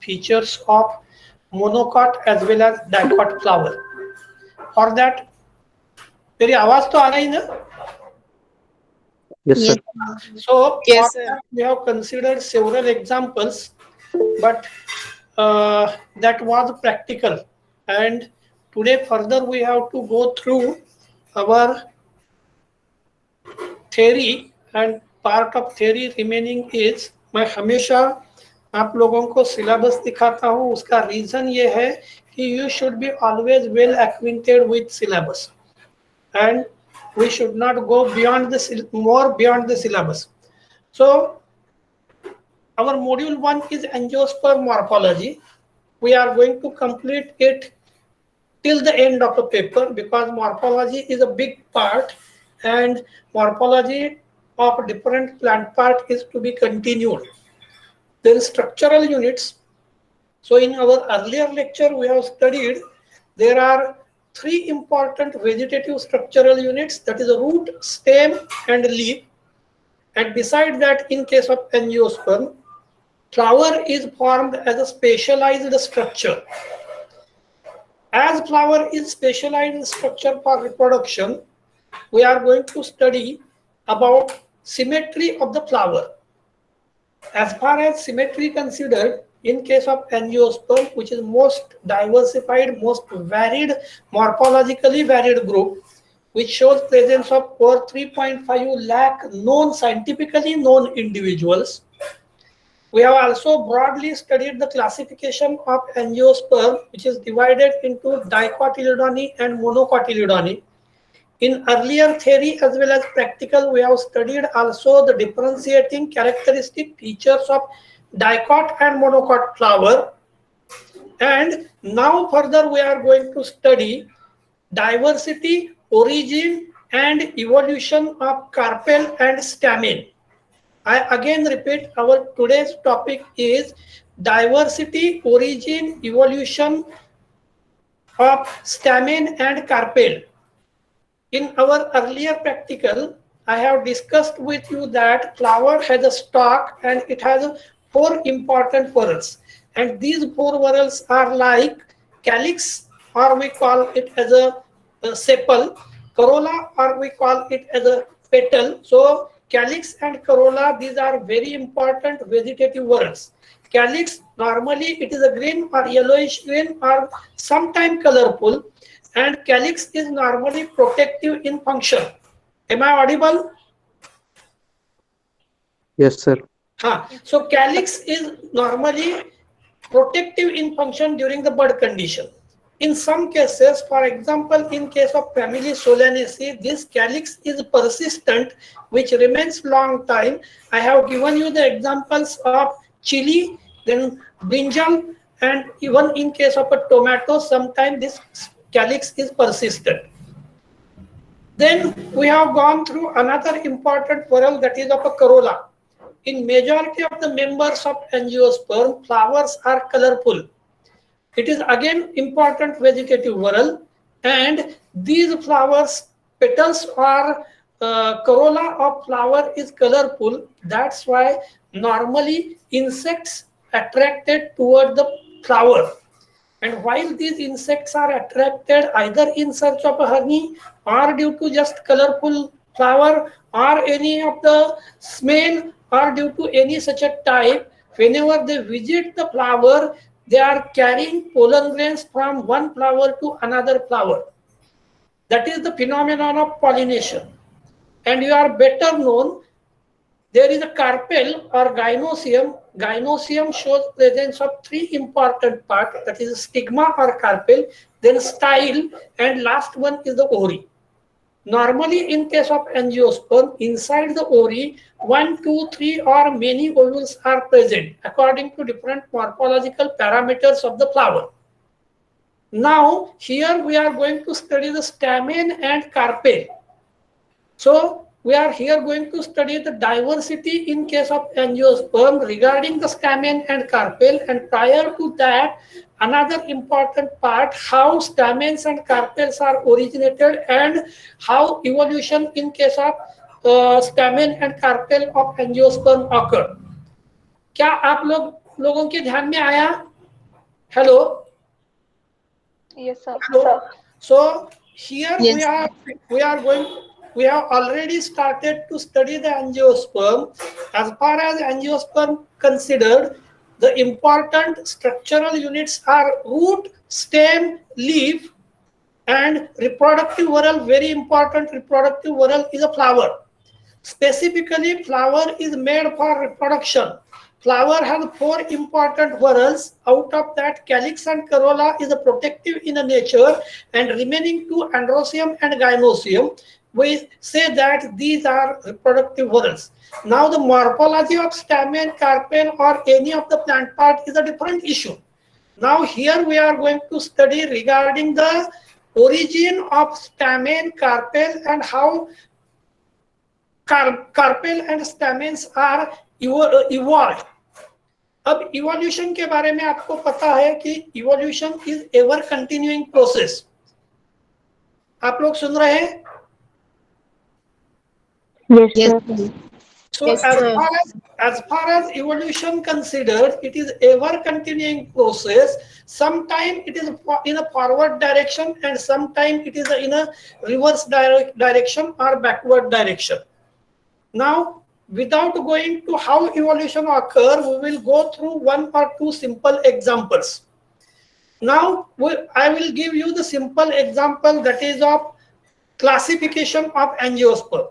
features of monocot as well as dicot flower. For that, मेरी आवाज तो आ रही ना? Yes, Yes. sir. So for Yes, sir. that we have considered several examples, but that was practical. And today further we have to go through our theory, and part of theory remaining is, मैं हमेशा आप लोगों को syllabus दिखाता हूँ. उसका reason ये है कि you should be always well acquainted with syllabus and we should not go beyond the more beyond the syllabus. So our module 1 is angiosperm morphology. We are going to complete it till the end of the paper because morphology is a big part and morphology of different plant part is to be continued. Then structural units. So in our earlier lecture we have studied there are three important vegetative structural units, that is a root, stem and leaf. And beside that, in case of angiosperm, flower is formed as a specialized structure. As flower is specialized structure for reproduction, we are going to study about symmetry of the flower. As far as symmetry considered, in case of angiosperm, which is most diversified, most varied, morphologically varied group, which shows presence of over 3.5 lakh known, scientifically known individuals. We have also broadly studied the classification of angiosperm, which is divided into dicotyledony and monocotyledony. In earlier theory as well as practical, we have studied also the differentiating characteristic features of dicot and monocot flower. And now further we are going to study diversity, origin and evolution of carpel and stamen. I again repeat, our today's topic is diversity, origin, evolution of stamen and carpel. In our earlier practical, I have discussed with you that flower has a stalk and it has four important whorls. And these four whorls are like calyx, or we call it as a sepal, corolla, or we call it as a petal. So calyx and corolla, these are very important vegetative whorls. Calyx, normally it is a green or yellowish green or sometimes colorful, and calyx is normally protective in function. Am I audible? Yes, sir. So calyx is normally protective in function during the bud condition. In some cases, for example, in case of family Solanaceae, this calyx is persistent, which remains long time. I have given you the examples of chili, then brinjal, and even in case of a tomato, sometimes this calyx is persistent. Then we have gone through another important whorl, that is of a corolla. In majority of the members of angiosperm, flowers are colorful. It is again important vegetative whorl, and these flowers, petals or corolla of flower is colorful. That's why normally insects attracted toward the flower. And while these insects are attracted either in search of a honey or due to just colorful flower or any of the smell or due to any such a type, whenever they visit the flower, they are carrying pollen grains from one flower to another flower. That is the phenomenon of pollination. And you are better known, there is a carpel or gynoecium. Gynoecium shows presence of three important parts, that is stigma or carpel, then style, and last one is the ori. Normally, in case of angiosperm, inside the ori, 1, 2, 3 or many ovules are present according to different morphological parameters of the flower. Now, here we are going to study the stamen and carpel. So, we are here going to study the diversity in case of angiosperm regarding the stamen and carpel, and prior to that, another important part, how stamens and carpels are originated and how evolution in case of stamen and carpel of angiosperm occur. क्या आप लोगों के ध्यान में आया? Hello. Yes, sir. Hello. So here we Yes. are we have already started to study the angiosperm. As far as angiosperm considered, the important structural units are root, stem, leaf, and reproductive whorl. Very important, reproductive whorl is a flower. Specifically, flower is made for reproduction. Flower has four important whorls. Out of that, calyx and corolla is a protective in nature, and remaining two, androecium and gynoecium, we say that these are reproductive whorls. Now, the morphology of stamen, carpel, or any of the plant part is a different issue. Now, here we are going to study regarding the origin of stamen, carpel, and how carpel and stamens are evolve. अब evolution के बारे में आपको पता है कि evolution is ever continuing process. आप लोग सुन रहे हैं? Yes, sir. So Yes, sir. as far as evolution considered, it is ever continuing process. Sometime it is in a forward direction, and sometime it is in a reverse direction or backward direction. Now, without going to how evolution occur, we will go through one or two simple examples. Now, I will give you the simple example, that is of classification of angiosperm.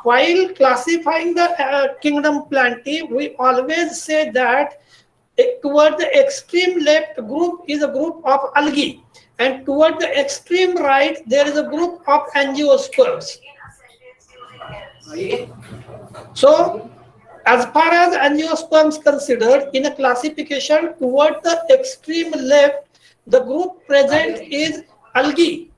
While classifying the kingdom Plantae, we always say that toward the extreme left group is a group of algae, and toward the extreme right there is a group of angiosperms. So, as far as angiosperms considered, in a classification toward the extreme left, the group present is algae.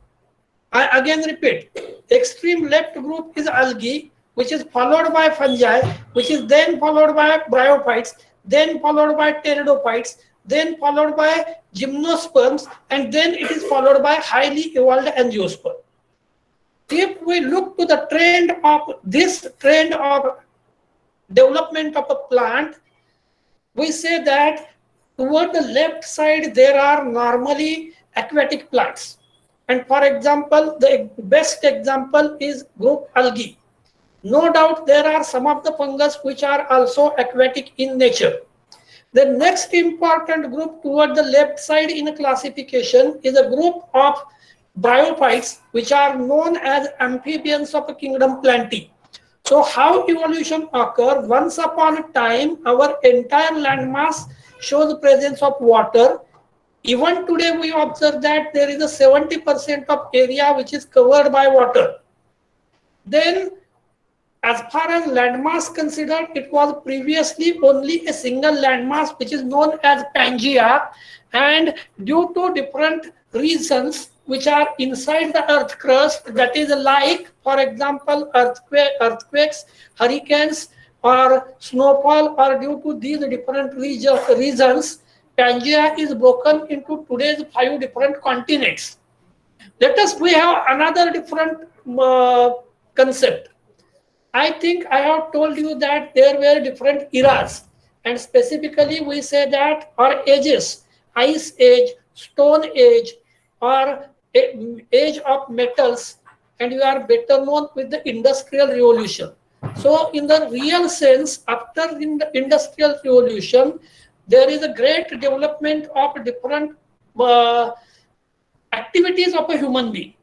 I again repeat, extreme left group is algae, which is followed by fungi, which is then followed by bryophytes, then followed by pteridophytes, then followed by gymnosperms, and then it is followed by highly evolved angiosperm. If we look to the trend of development of a plant, we say that toward the left side there are normally aquatic plants. And for example, the best example is group algae. No doubt there are some of the fungus which are also aquatic in nature. The next important group toward the left side in a classification is a group of bryophytes, which are known as amphibians of the kingdom Plantae. So how evolution occurs? Once upon a time, our entire landmass shows the presence of water. Even today, we observe that there is a 70% of area which is covered by water. Then, as far as landmass considered, it was previously only a single landmass which is known as Pangea, and due to different reasons which are inside the earth crust, that is like, for example, earthquakes, hurricanes, or snowfall, or due to these different reasons, Pangea is broken into today's 5 different continents. We have another different concept. I think I have told you that there were different eras, and specifically we say that, or ages, ice age, stone age, or age of metals, and you are better known with the industrial revolution. So in the real sense, after the industrial revolution, there is a great development of different activities of a human being.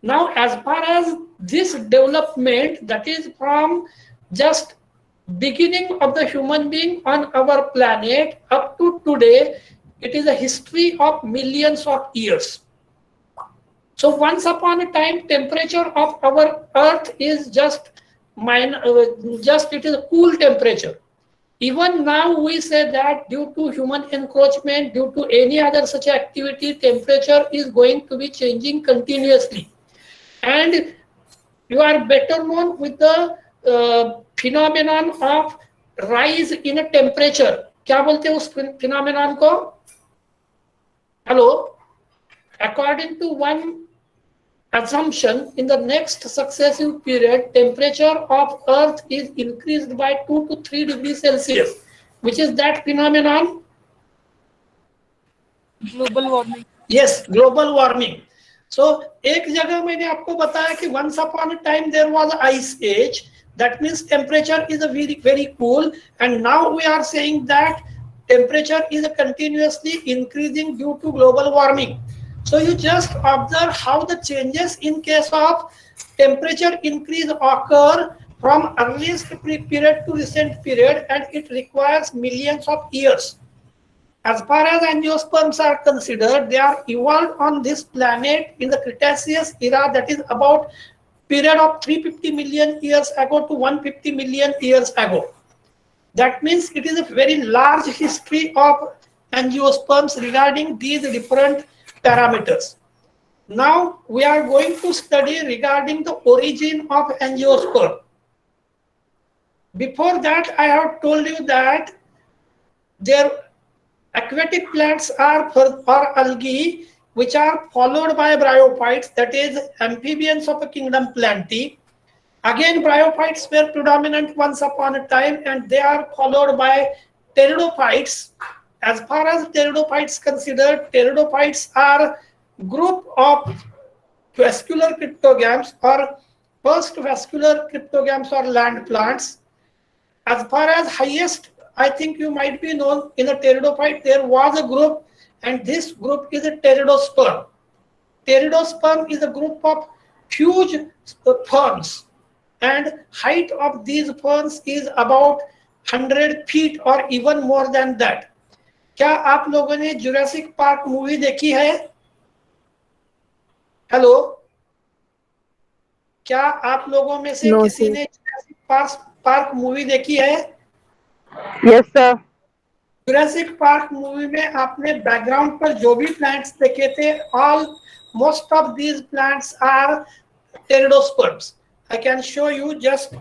Now, as far as this development, that is from just beginning of the human being on our planet up to today, it is a history of millions of years. So once upon a time, temperature of our earth is just it is a cool temperature. Even now we say that due to human encroachment, due to any other such activity, temperature is going to be changing continuously. And you are better known with the phenomenon of rise in a temperature. क्या बोलते हैं उस phenomenon को? Hello? According to one assumption, in the next successive period, temperature of Earth is increased by 2 to 3 degrees Celsius, which is that phenomenon. Global warming. Yes, global warming. So एक जगह मैंने आपको बताया कि once upon a time there was ice age, that means temperature is very very cool, and now we are saying that temperature is continuously increasing due to global warming. So you just observe how the changes in case of temperature increase occur from earliest period to recent period, and it requires millions of years. As far as angiosperms are considered, they are evolved on this planet in the Cretaceous era, that is about period of 350 million years ago to 150 million years ago. That means it is a very large history of angiosperms regarding these different parameters. Now we are going to study regarding the origin of angiosperm. Before that, I have told you that their aquatic plants are algae, which are followed by bryophytes, that is amphibians of the kingdom Plantae. Again, bryophytes were predominant once upon a time, and they are followed by pteridophytes. As far as pteridophytes considered, pteridophytes are group of vascular cryptogams, or first vascular cryptogams, or land plants. As far as highest, I think you might be known, in a pteridophyte there was a group, and this group is a pteridosperm. Pteridosperm is a group of huge ferns, and height of these ferns is about 100 feet or even more than that. क्या आप लोगों ने Jurassic park movie देखी है? Hello, क्या आप लोगों में से किसी ने जुरासिक पार्क मूवी देखी है? Yes sir. Jurassic park movie में आपने बैकग्राउंड पर जो भी प्लांट्स देखे थे, all most of these plants are pteridosperms. I can show you just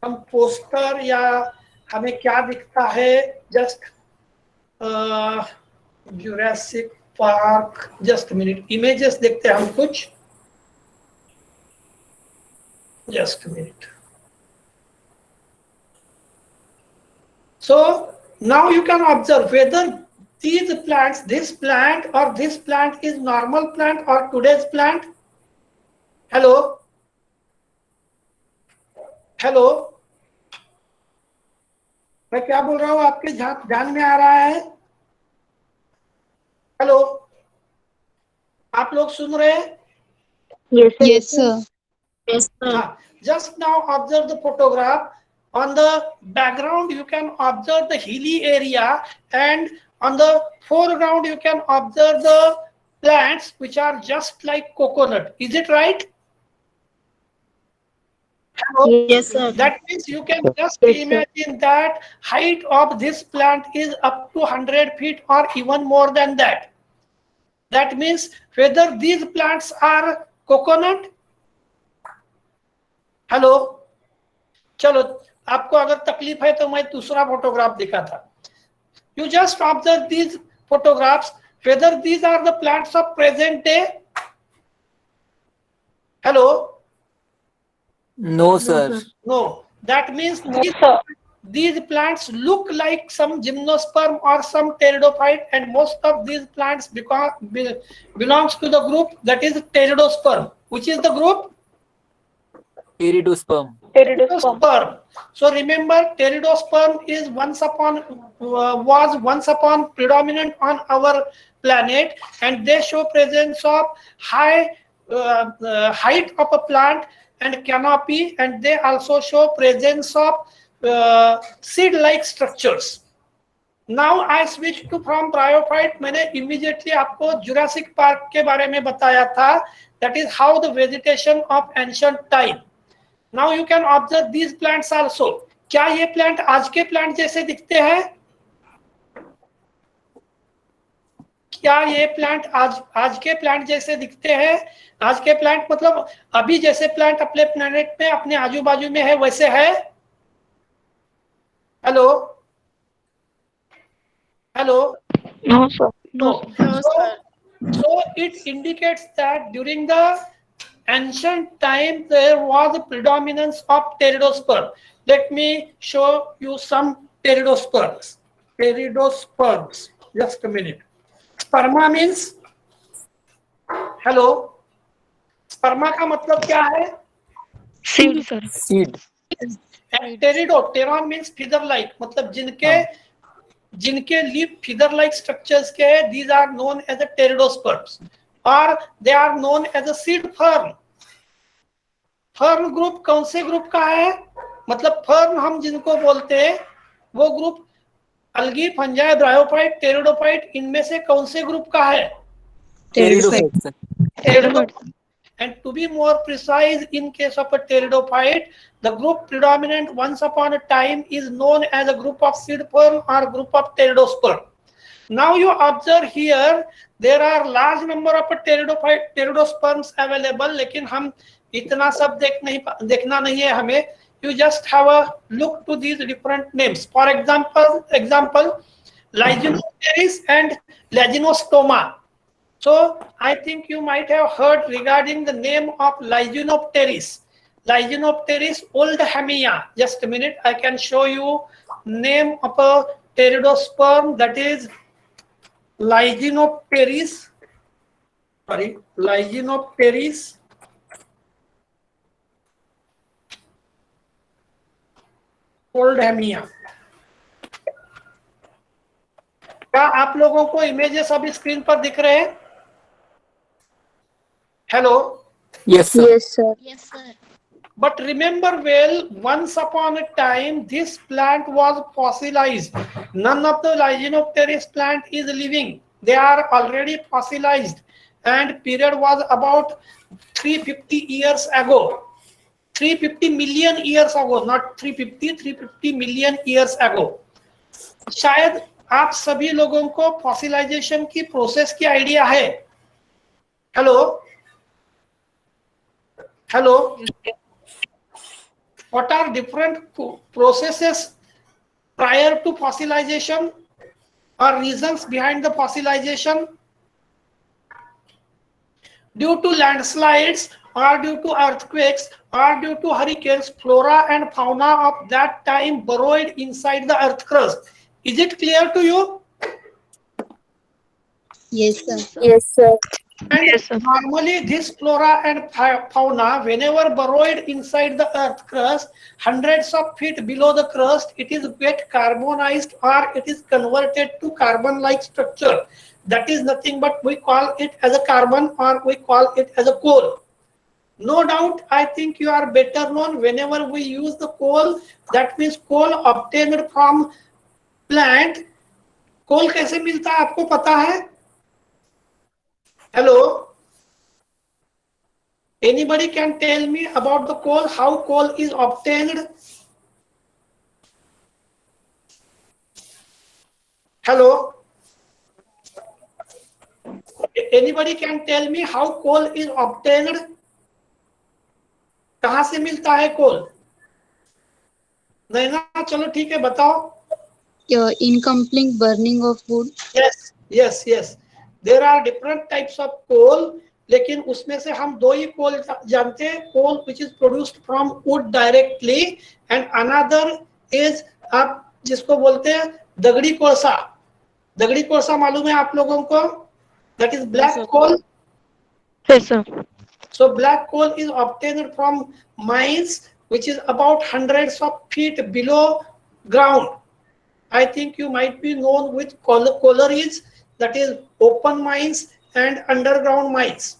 हम पोस्टर, या हमें क्या दिखता है, just Jurassic park, just minute, images देखते हैं हम कुछ, just minute. So now you can observe whether these plants, this plant or this plant is normal plant or today's plant. Hello, hello, मैं क्या बोल रहा हूँ आपके ध्यान में आ रहा है? हेलो, आप लोग सुन रहे हैं? Yes sir. Yes, sir. Just now observe the photograph. On the background you can observe the hilly area, and on the foreground you can observe the plants which are just like coconut. Is it right? Hello? Yes, sir. That means you can just imagine that height of this plant is up to 100 feet or even more than that. That means whether these plants are coconut. Hello, चलो, आपको अगर तकलीफ है तो मैं दूसरा photograph दिखा था. You just observe these photographs, whether these are the plants of present day. Hello? No, sir. No. That means these plants look like some gymnosperm or some pteridophyte, and most of these plants belongs to the group that is pteridosperm. Which is the group? Iridosperm. Pteridosperm. So remember, pteridosperm is was once upon predominant on our planet, and they show presence of high height of a plant and canopy, and they also show presence of seed-like structures. Now I switch to from bryophyte. मैंने immediately आपको Jurassic park के बारे में बताया था. That is how the vegetation of ancient time. Now you can observe these plants also. क्या ये plant आज के प्लांट जैसे दिखते हैं? क्या ये प्लांट आज के प्लांट जैसे दिखते हैं? आज के प्लांट मतलब अभी जैसे प्लांट अपने प्लेनेट में अपने आजू बाजू में है वैसे है? Hello, hello. No sir. No. So it indicates that during the ancient time there was a predominance of pteridosperm. Let me show you some pteridosperms. pteridosperms. Just a minute. Sperma means, hello, स्पर्मा का मतलब क्या है? Seed sir. Seed. टेरिडो means feather like, मतलब जिनके leaf feather like structures के हैं, these are known as a pteridosperms और they are known as a seed fern. Fern group कौन से ग्रुप का है? मतलब फर्न हम जिनको बोलते हैं वो ग्रुप अलगी, फंजाई, ब्रायोफाइट, टेरिडोफाइट, इनमें से कौन से ग्रुप का है? Pteridophyte, sir. Pteridophyte. And to be more precise, in case of a pteridophyte, the group predominant once upon a time is known as a group of seed fern or group of pteridosperm. Now you observe here, there are large number of pteridosperms available, लेकिन हम इतना सब देखना नहीं है हमें. You just have a look to these different names. For example, Lyginopteris and Laginostoma. So I think you might have heard regarding the name of Lyginopteris. Lyginopteris oldhamia. Just a minute, I can show you name of a pteridosperm, that is Lyginopteris. Sorry, Lyginopteris oldhamia. क्या आप लोगों को images अभी screen पर दिख रहे हैं? Hello. Yes, sir. Yes sir. Yes, sir. But remember well, once upon a time, this plant was fossilized. None of the Lyginopteris plant is living. They are already fossilized, and period was about 350 years ago. 350 million years ago, not 350 million years ago. शायद आप सभी लोगों को fossilisation की process की idea है. Hello hello. What are different processes prior to fossilization or reasons behind the fossilization? Due to landslides or due to earthquakes or due to hurricanes, flora and fauna of that time burrowed inside the earth crust. Is it clear to you? Yes, sir. Yes sir. And Yes, sir. normally this flora and fauna, whenever burrowed inside the earth crust, hundreds of feet below the crust, it is get carbonized or it is converted to carbon-like structure. That is nothing but we call it as a carbon or we call it as a coal. No doubt, I think you are better known whenever we use the coal, that means coal obtained from plant. कोल कैसे मिलता है आपको पता है? Hello, anybody can tell me about the coal, how coal is obtained? Hello, anybody can tell me how coal is obtained? कहां से मिलता है कोल? नहीं ना, चलो ठीक है, बताओ. Incomplete burning of wood. Yes. There are different types of coal, लेकिन उसमें से हम दो ही कोल जानते हैं. कोल which is produced from wood directly and another is आप जिसको बोलते हैं दगड़ी कोळसा. दगड़ी कोळसा मालूम है आप लोगों को? That is black coal. Yes sir. So black coal is obtained from mines which is about hundreds of feet below ground. I think you might be known with collieries, that is open mines and underground mines.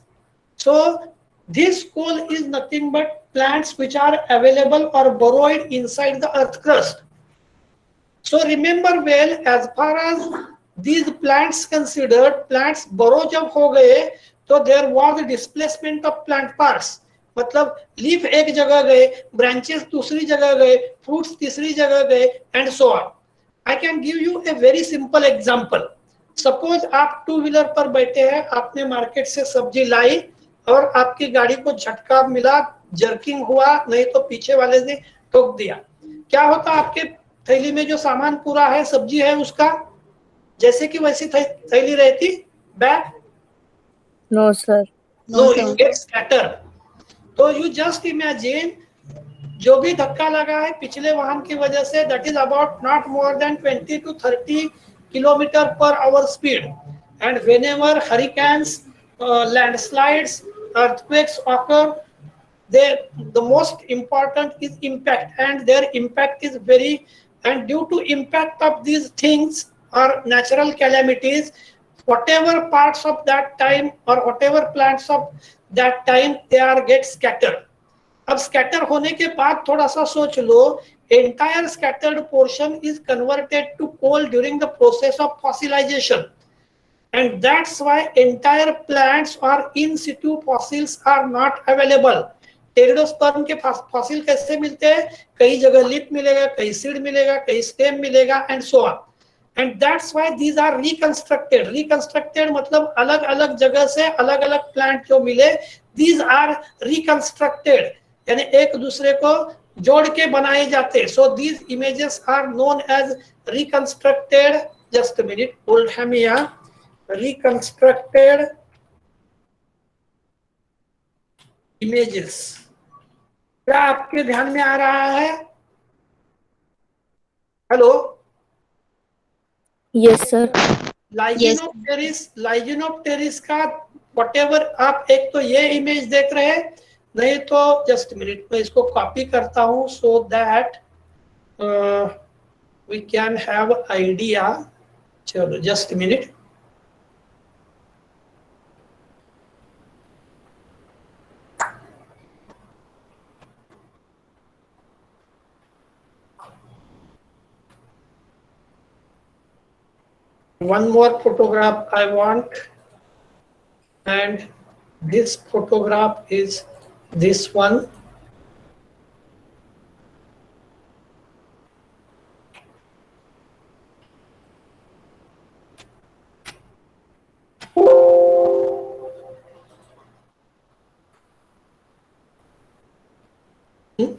So this coal is nothing but plants which are available or burrowed inside the earth crust. So remember well, as far as these plants considered, plants burrow जब हो गए तो there was a displacement of plant parts. मतलब leaf एक जगह गए, branches दूसरी जगह गए, फ्रूट्स तीसरी जगह गए, and so on. I can give you a very simple example. Suppose आप टू व्हीलर पर बैठे हैं, आपने मार्केट से सब्जी लाई और आपकी गाड़ी को झटका मिला, जर्किंग हुआ, नहीं तो पीछे वाले ने ठोक दिया. क्या होता आपके थैली में जो सामान पूरा है, सब्जी है उसका, जैसे कि वैसी थैली रहती bag? No sir. No, it gets scattered. So you just imagine जो भी धक्का लगा है पिछले वाहन की वजह से, that is about not more than 20 to 30 kilometer per hour speed. And whenever hurricanes, landslides, earthquakes occur, the most important is impact, and their impact is very, and due to impact of these things or natural calamities, whatever parts of that time or whatever plants of that time, they are get scattered. अब scatter होने के बाद थोड़ा सा सोच लो, entire scattered portion is converted to coal during the process of fossilization, and that's why entire plants or in situ fossils are not available. टेरिडोस्पर्म के fossil कैसे मिलते हैं? कई जगह लिप मिलेगा, कई सीड मिलेगा, कई स्टेम मिलेगा, and so on. And that's why these are reconstructed. Reconstructed मतलब अलग अलग जगह से अलग अलग प्लांट जो मिले, दीज आर रिकंस्ट्रक्टेड, यानी एक दूसरे को जोड़ के बनाए जाते. So these images are known as reconstructed. Just a minute, Oldhamia reconstructed images. क्या आपके ध्यान में आ रहा है? Hello, Yes, sir. लाइजिनोप्टेरिस का व्हाटएवर, आप एक तो ये इमेज देख रहे हैं, नहीं तो जस्ट मिनट में इसको कॉपी करता हूं so that we can have idea. चलो just minute. One more photograph I want, and this photograph is this one.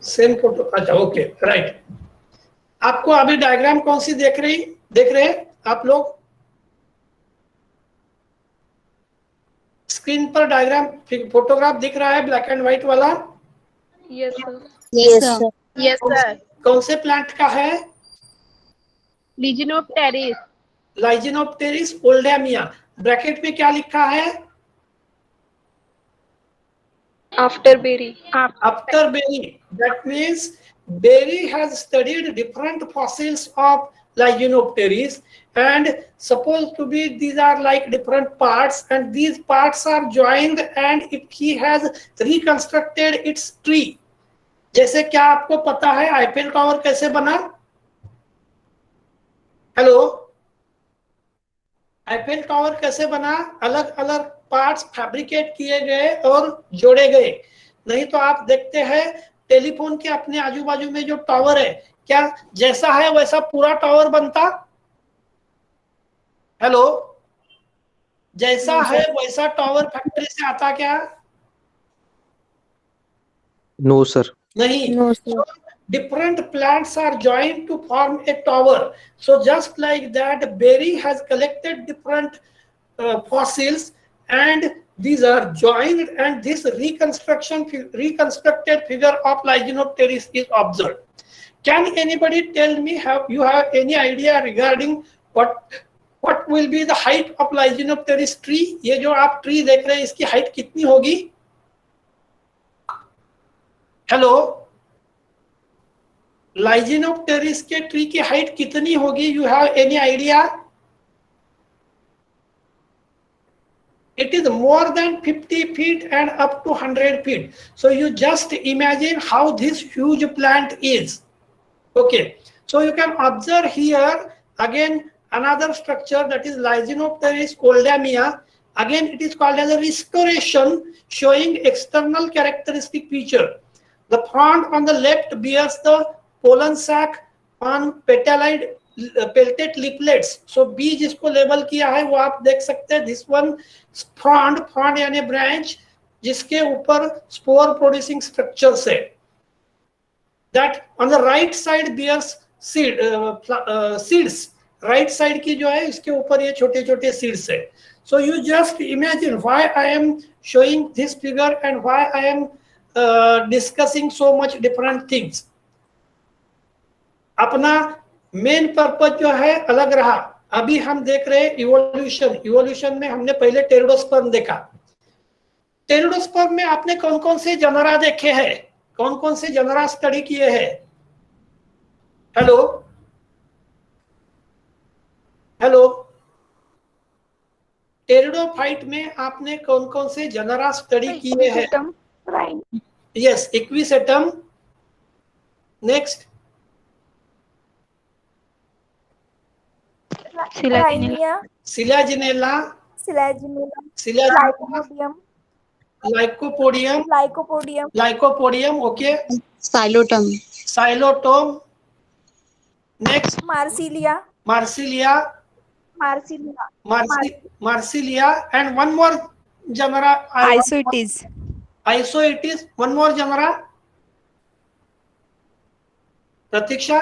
Same photo. अच्छा, ओके, राइट. आपको अभी डायग्राम कौन सी देख रहे हैं आप लोग? स्क्रीन पर डायग्राम फोटोग्राफ दिख रहा है, ब्लैक एंड व्हाइट वाला? Yes, sir. Yes, sir. Yes, sir. कौन से प्लांट का है? Liginopteris. लाइजिनोप्टेरिस ओल्डेमिया. ब्रैकेट में क्या लिखा है? After berry. After Berry. That means Berry has studied different fossils of Liginopteris, and supposed to be these are like different parts, and these parts are joined, and he has reconstructed its tree. जैसे क्या आपको पता है Eiffel tower कैसे बना? Hello, Eiffel tower कैसे बना? अलग अलग पार्ट्स फैब्रिकेट किए गए और जोड़े गए. नहीं तो आप देखते हैं टेलीफोन के अपने आजू बाजू में जो टावर है, क्या जैसा है वैसा पूरा टावर बनता? हेलो, जैसा है वैसा टावर फैक्ट्री से आता क्या? No, sir. नहीं. No, sir. So, different plants are joined to form a tower. So just like that, Berry has collected different fossils, and these are joined, and this reconstructed figure of Liginopteris is observed. Can anybody tell me, have any idea regarding what will be the height of Liginopteris tree? ये जो आप tree देख रहे हैं इसकी height कितनी होगी? Hello, लाइजिनोप्टेरिस के ट्री की हाइट कितनी होगी? You have any idea? It is more than 50 feet and up to 100 feet. So you just imagine how this huge plant is. Okay, so you can observe here again another structure, that is Liginopteris oldemia. Again, it is called as a restoration, showing external characteristic feature. The frond on the left bears the pollen sac on peltate leaflets. So B जिसको label किया है वो आप देख सकते हैं. This one frond यानी branch जिसके ऊपर spore producing structure से. That on the right side bears seeds. Right side की जो है इसके ऊपर ये छोटे छोटे seeds है. So you just imagine why I am showing this figure and why I am discussing so much different things. अपना मेन पर्पज जो है अलग रहा. अभी हम देख रहे हैं इवोल्यूशन. इवोल्यूशन में हमने पहले टेरिडोस्पर्म देखा. टेरिडोस्पर्म में आपने कौन कौन से जनरा देखे हैं, कौन कौन से जनरा स्टडी किए हैं? Hello hello. टेरिडोफाइट में आपने कौन कौन से जनरा स्टडी किए हैं? Yes, Equisetum. Next, Selaginella, Lycopodium. Okay. Xylotome. Psilotum. Next, Marsilia. Marsilea. And one more genera, Isoetes. Isoetes. One more genera, Pratiksha.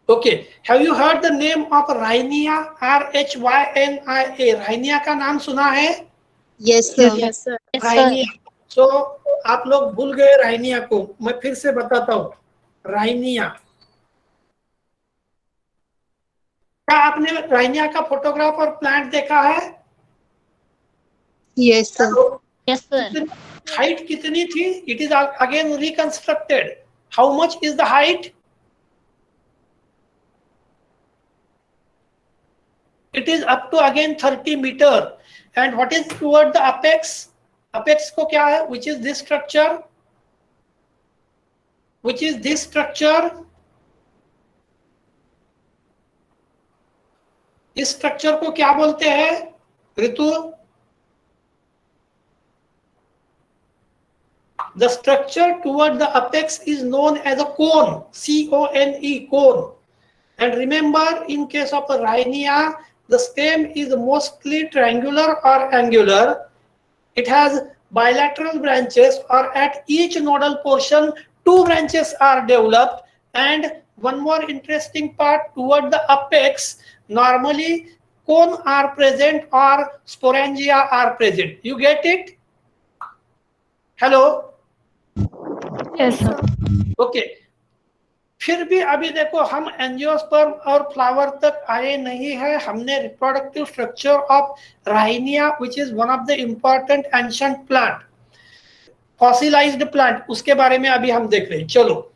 Okay, have you heard the name of Rhynia? RHYNIA. Rhynia का नाम सुना है? Yes, sir. Rhynia. So आप लोग भूल गए Rhynia को, मैं फिर से बताता हूँ. राइनिया, क्या आपने राइनिया का फोटोग्राफ और प्लांट देखा है? Yes, sir. Yes, sir. Height कितनी थी? It is again reconstructed. How much is the height? It is up to again 30 meter. And what is toward the apex? Apex को क्या है? Which is this structure? Which is this structure? इस structure को क्या बोलते हैं ऋतु? The structure toward the apex is known as a cone. C-O-N-E, cone. And remember, in case of a Rhynia, the stem is mostly triangular or angular. It has bilateral branches, or at each nodal portion, 2 branches are developed. And one more interesting part, toward the apex, normally cone are present or sporangia are present. You get it? Hello? Yes, sir. Okay. फिर भी अभी देखो हम angiosperm और flower तक आए नहीं है. हमने reproductive structure of Rhynia, which is one of the important ancient plant, fossilised plant, उसके बारे में अभी हम देख रहे हैं. चलो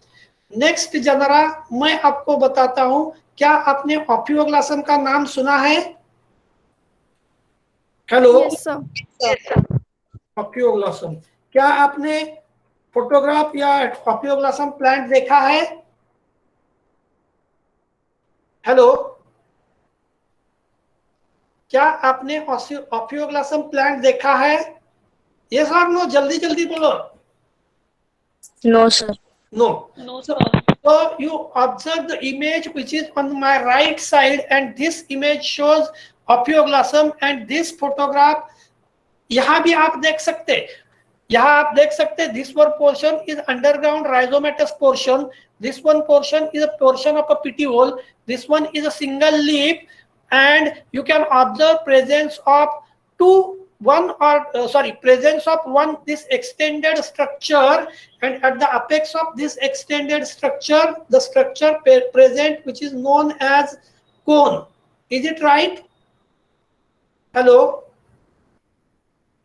नेक्स्ट जनरा मैं आपको बताता हूं. क्या आपने ऑफियोग्लासम का नाम सुना है? हेलो. ऑफियोग्लासम. क्या आपने फोटोग्राफ या ऑफियोग्लासम प्लांट देखा है? हेलो. क्या आपने ऑफियोग्लासम प्लांट देखा है? यस और नो, जल्दी जल्दी बोलो. No, sir. No. No, sir. So you observe the image which is on my right side, and this image shows ophioglossum, and this photograph, यहाँ भी आप देख सकते, यहाँ आप देख सकते, this one portion is underground rhizomatous portion, this one portion is a portion of a petiole, this one is a single leaf, and you can observe presence of presence of one this extended structure, and at the apex of this extended structure, the structure present which is known as cone. Is it right? Hello?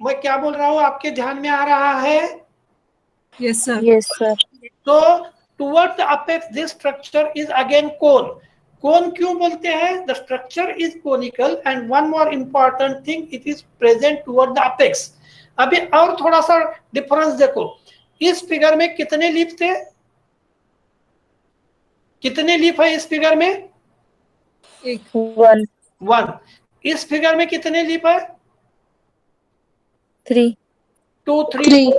मैं क्या बोल रहा हूँ आपके ध्यान में आ रहा है? Yes, sir. Yes, sir. So towards the apex this structure is again cone. Cone क्यों बोलते हैं? The structure is conical, and one more important thing, it is present toward the apex. अभी और थोड़ा सा डिफरेंस देखो. इस फिगर में कितने लीफ थे? कितने लीफ है इस फिगर में? वन. इस फिगर में कितने लीफ है? 3. 2, 3.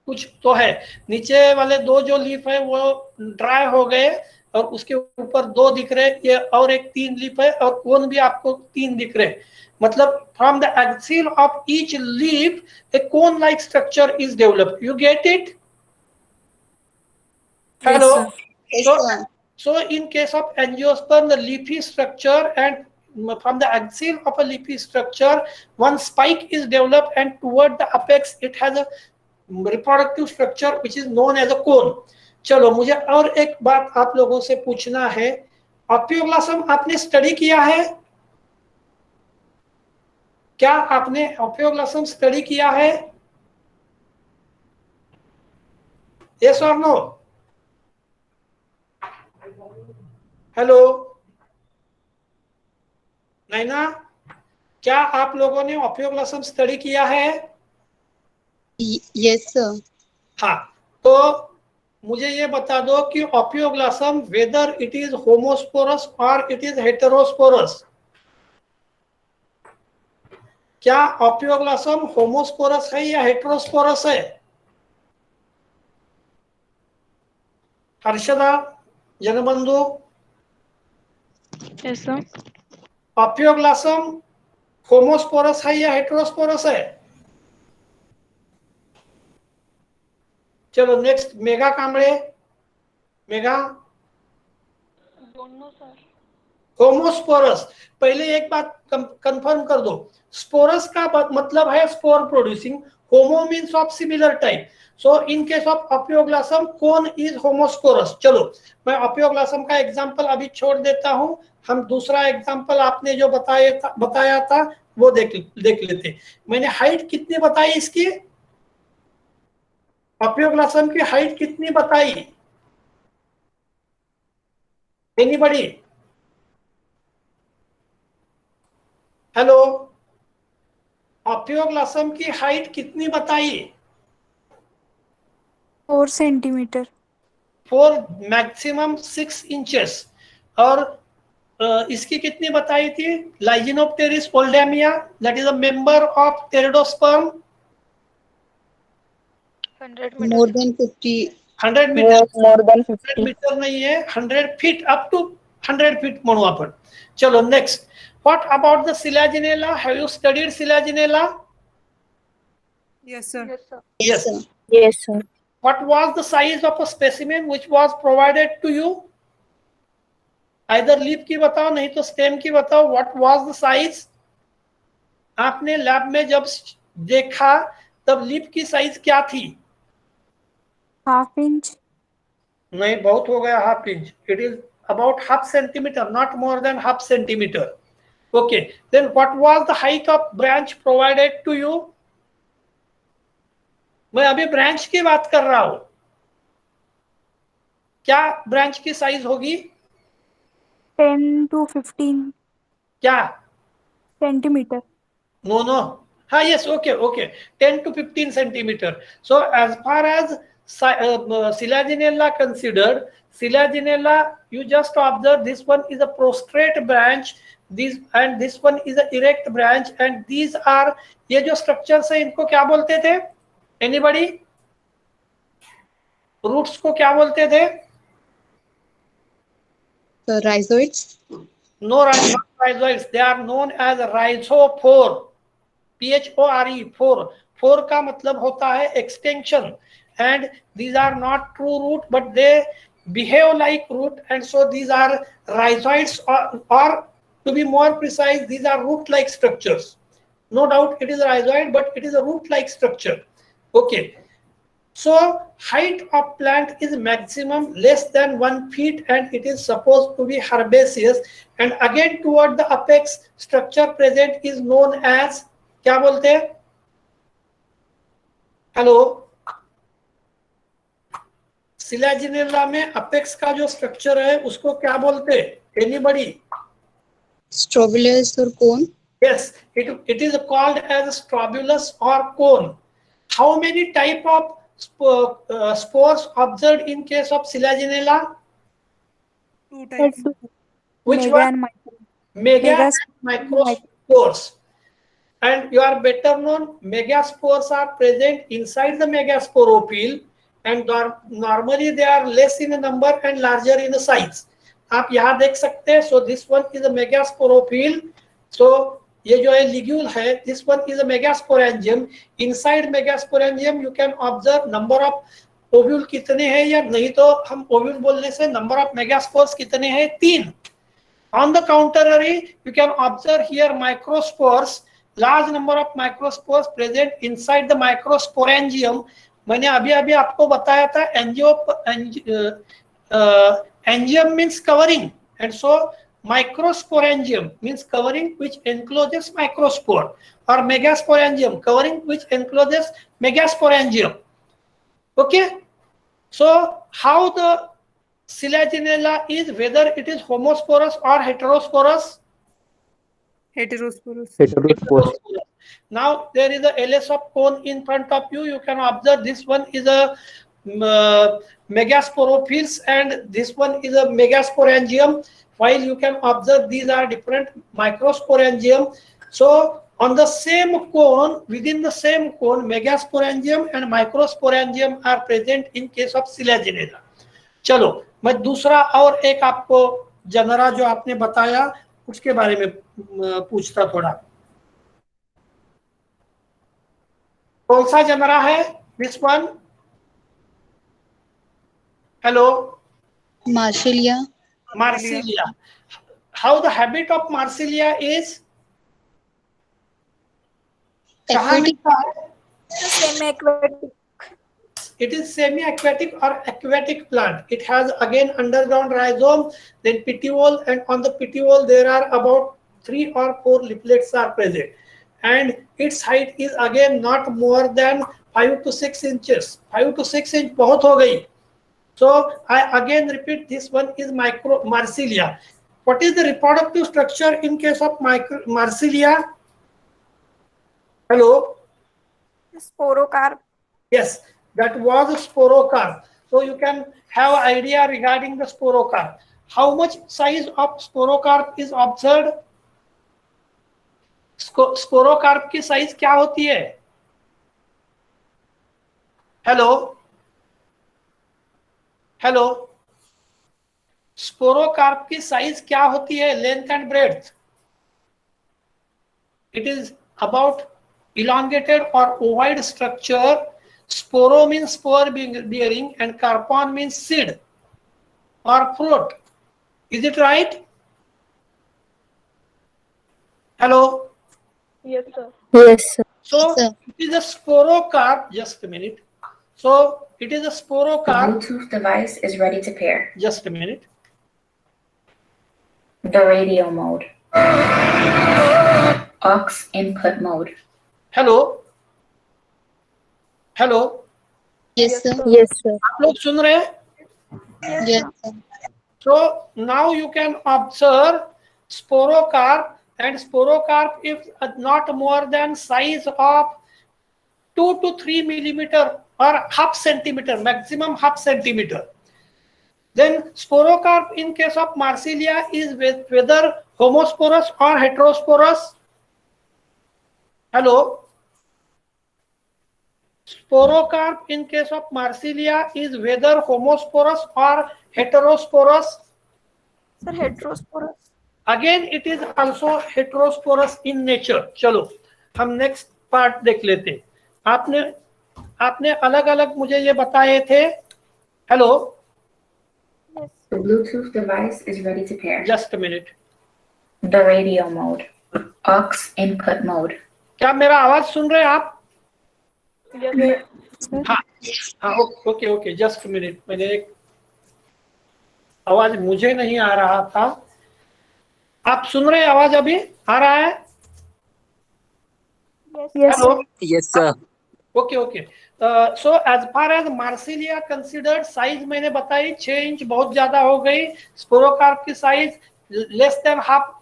कुछ तो है. नीचे वाले 2 जो लीफ है वो ड्राई हो गए, और उसके ऊपर 2 दिख रहे. ये और एक 3 लीफ है, और कोन भी आपको 3 दिख रहे. मतलब from the axil of each leaf A cone like structure is developed. You get it? Hello. Yes, sir. So in case of angiosperm, the leafy structure, and from the axial of a leafy structure, one spike is developed and toward the apex it has a reproductive structure which is known as a cone. चलो मुझे और एक बात आप लोगों से पूछना है, ऑपियोग्लॉसम आपने स्टडी किया है? क्या आपने ऑपियोग्लॉसम स्टडी किया है? यस और नो? हेलो नैना, क्या आप लोगों ने ऑपियोग्लॉसम स्टडी किया है? Yes, sir. हाँ, तो मुझे ये बता दो कि Ophioglossum whether it is homosporous और इट इज हेटेरोस्पोरस। क्या ऑपियोग्लॉसम होमोस्पोरस है या हेटेरोस्पोरस है? Harshada, Janbandhu, Yes, sir. Ophioglossum homosporous है या हेटेरोस्पोरस है? चलो नेक्स्ट, मेगा कांबळे, मेगा। दोनों सर। होमोस्पोरस। पहले एक बात कंफर्म कर दो, स्पोरस का मतलब है spore producing, homo means of similar type, so in case of Ophioglossum cone is homosporous. चलो मैं ऑपियोग्लॉसम का एग्जांपल अभी छोड़ देता हूं, हम दूसरा एग्जांपल आपने जो बताया था वो देख लेते। मैंने हाइट कितनी बताई इसकी? ऑपियोग्लॉसम की हाइट कितनी बताई? एनीबॉडी? हेलो, ऑपियोग्लॉसम की हाइट कितनी बताई? 4 सेंटीमीटर। 4, maximum 6 inches. और इसकी कितनी बताई थी? Lyginopteris Oldhamia, that is a member of pteridosperm. 100 More metre. than 50. 100 metre? More than 100 50. Metre नहीं है, 100 फीट, अप टू 100 फीट म्हणू आपण। चलो next, what about the Selaginella? Have you studied Selaginella? Yes sir. Yes sir. Yes. Sir. Yes, sir. What was the size of a specimen which was provided to you? Either leaf की बताओ, नहीं तो stem की बताओ। What was the size? आपने lab में जब देखा तब लीफ की साइज क्या थी? Half inch. नहीं, बहुत हो गया half inch. It is about half centimetre, not more than half centimetre. Okay, then what was the height of branch provided to you? मैं अभी ब्रांच की बात कर रहा हूं। क्या ब्रांच की साइज होगी? 10 to 15 क्या? Centimetre. No. Yes, okay. 10 to 15 centimeter. So as far as Silaginella considered, Silaginella, you just observe this one is a prostrate branch, this one is a erect branch, and these are, ये जो structures है इनको क्या बोलते थे? Anybody? Roots को क्या बोलते थे? The rhizoids. No, not rhizoids. They are known as rhizopore. PHORE, 4 का मतलब होता है extension, and these are not true root but they behave like root, and so these are rhizoids, or to be more precise, these are root like structures. No doubt it is a rhizoid, but it is a root like structure. Okay, so height of plant is maximum less than 1 feet and it is supposed to be herbaceous, and again toward the apex structure present is known as, क्या बोलते हैं? Hello, Selaginella में apex का जो structure है उसको क्या बोलते हैं? Anybody? Strobulus or cone. Yes, it is called as strobulus or cone. How many type of spores observed in case of Silaginella? 2 types. Which Mega one? and micro. Mega Mega and microspores. And you are better known, megaspores are present inside the megasporopyle, and normally they are less in number and larger in size. आप यहाँ देख सकते हैं. So this one is a megasporopyle. So ये जो है ligule है, this one is a megasporangium. Inside megasporangium you can observe number of ovule कितने हैं, या नहीं तो हम ovule बोलने से number of megaspores कितने हैं? 3. On the contrary, you can observe here microspores, large number of microspores present inside the microsporangium. मैंने अभी अभी आपको बताया था angium means covering, and so microsporangium means covering which encloses microspore, or megasporangium covering which encloses megasporangium. Okay, so how the Selaginella is, whether it is homosporous or heterosporous? Heterosporous. Heterospore. Now there is a LS of cone in front of you. You can observe this one is a megasporophils and this one is a megasporangium. While you can observe these are different microsporangium. So on the same cone, within the same cone, megasporangium and microsporangium are present in case of Selaginella. चलो मैं दूसरा और एक आपको genre जो आपने बताया उसके बारे में पूछता थोड़ा। कौन सा जनरा है? This one. Hello, Marsilia. Marsilia. How the habit of Marsilia is? कहाँ Aquatic. मिलता है? Semi-aquatic. It is semi-aquatic or aquatic plant. It has again underground rhizome, then petiole, and on the petiole there are about 3 or 4 leaflets are present. And its height is again not more than 5 to 6 inches. 5 to 6 inch बहुत हो गई. So I again repeat, this one is Marsilia. What is the reproductive structure in case of Marsilia? Hello? Sporocarp. Yes, that was sporocarp. So you can have idea regarding the sporocarp. How much size of sporocarp is observed? स्पोरोकार्प की size क्या होती है? Hello hello, स्पोरोकार्प की size क्या होती है? Length and breadth. It is about elongated or ovoid structure. Sporo means spore bearing and carpon means seed or fruit. Is it right? Hello? Yes, sir. Yes, sir. So Sir. it is a sporocarp. Just a minute. So it is a The sporocarp. Bluetooth device is ready to pair. Just a minute. The radio mode. Aux input mode. Hello? Hello? Yes, sir. Yes, sir. आप लोग सुन रहे हैं? Yes, sir. So now you can observe sporocarp, and sporocarp is not more than size of 2 to 3 millimeter or half centimeter, maximum half centimeter. Then sporocarp in case of Marsilia is whether homosporous or heterosporous. Hello? Sporocarp in case of Marsilia is whether homosporous or heterosporous. Sir, heterosporous. Again it is also heterosporous in nature. चलो हम next part देख लेते. आपने अलग अलग मुझे ये बताए थे. Hello, The Bluetooth device is ready to pair. Just a minute. The radio mode. Aux input mode. क्या मेरा आवाज सुन रहे हैं आप? Yes, sir. हाँ ओके ओके, जस्ट मिनट. मैंने एक आवाज मुझे नहीं आ रहा था. आप सुन रहे हैं? आवाज अभी आ रहा है? Yes, hello. Yes, sir. Okay okay. So as far as Marsilea considered, size मैंने बताई 6 इंच बहुत ज्यादा हो गई. स्पोरोकार्प की size less than half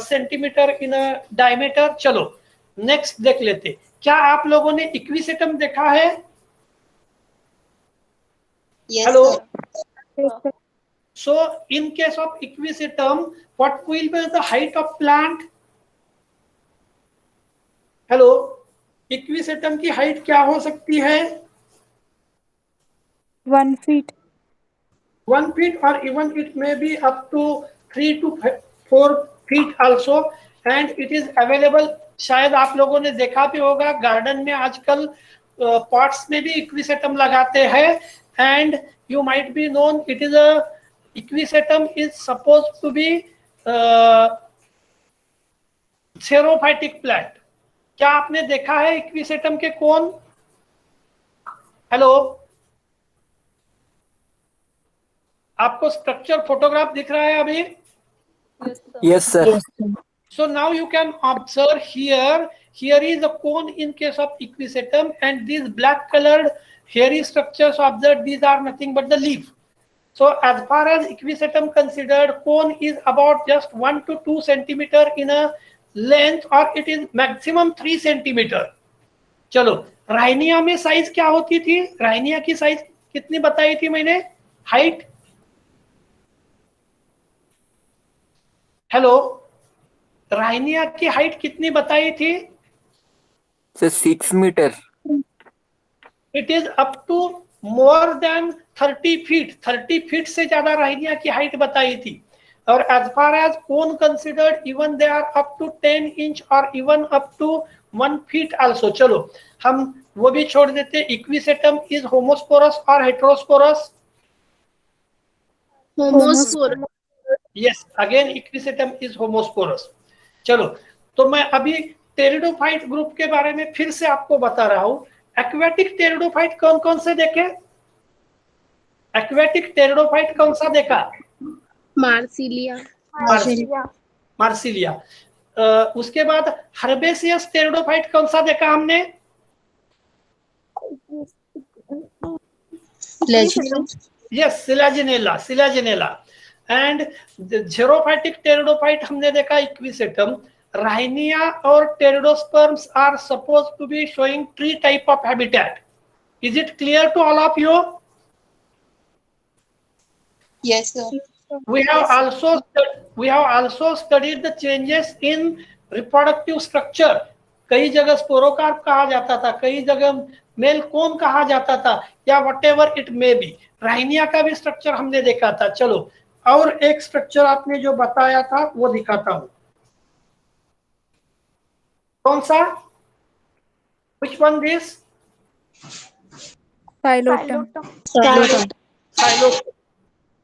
centimetre in diameter. चलो नेक्स्ट देख लेते. क्या आप लोगों ने इक्विसेटम देखा है? Yes, Hello? sir. Yes, sir. So in case of equisetum, what will be the height of plant? Hello? Equisetum की हाइट क्या हो सकती है? 1 feet. 1 feet or even it may be up to 3 to 4 feet also, and it is available. शायद आप लोगों ने देखा भी होगा गार्डन में आजकल पॉट्स में भी इक्विसेटम लगाते हैं. and you might be known, it is a equisetum is supposed to be xerophytic plant. क्या आपने देखा है इक्विसेटम के कोन? हेलो, आपको स्ट्रक्चर फोटोग्राफ दिख रहा है अभी? Yes, sir. So now you can observe here. Here is a cone in case of equisetum, and these black colored hairy structures observed, these are nothing but the leaf. So as far as equisetum considered, cone is about just 1 to 2 centimeter in a length, or it is maximum 3 centimeter. चलो, Rhynia में size क्या होती थी? Rhynia की size कितनी बताई थी मैंने? हाइट, हेलो, राइनिया की हाइट कितनी बताई थी? Sir, 6 meter. It is up to more than 30 feet. 30 feet से ज्यादा राइनिया की हाइट बताई थी. और as far as cone considered, even they are up to 10 inch और even up to 1 feet also. चलो, हम वो भी छोड़ देते. इक्विसेटम इज होमोस्पोरस और heterosporous? Homosporous. Yes, again Equisetum is homosporous. चलो, तो मैं अभी टेरिडोफाइट ग्रुप के बारे में फिर से आपको बता रहा हूं. एक्वेटिक टेरिडोफाइट कौन कौन से देखे? एक्वेटिक टेरिडोफाइट कौन सा देखा? मार्सिलिया. मार्सिलिया. उसके बाद हर्बेसियस टेरिडोफाइट कौन सा देखा हमने? Yes, Selaginella. And xerophytic pteridophyte हमने देखा इक्विसेटम. राइनिया और pteridosperms are supposed to be showing tree type of habitat. Is it clear to all of you? Yes, sir. We have also studied the changes in reproductive structure. कई जगह स्पोरोकार्प कहा जाता था, कई जगह मेल कोन कहा जाता था, या whatever it may be. Rhynia का भी स्ट्रक्चर हमने देखा था. चलो, और एक स्ट्रक्चर आपने जो बताया था वो दिखाता हूं. कौन सा? Which one this? Psilotum. Psilotum.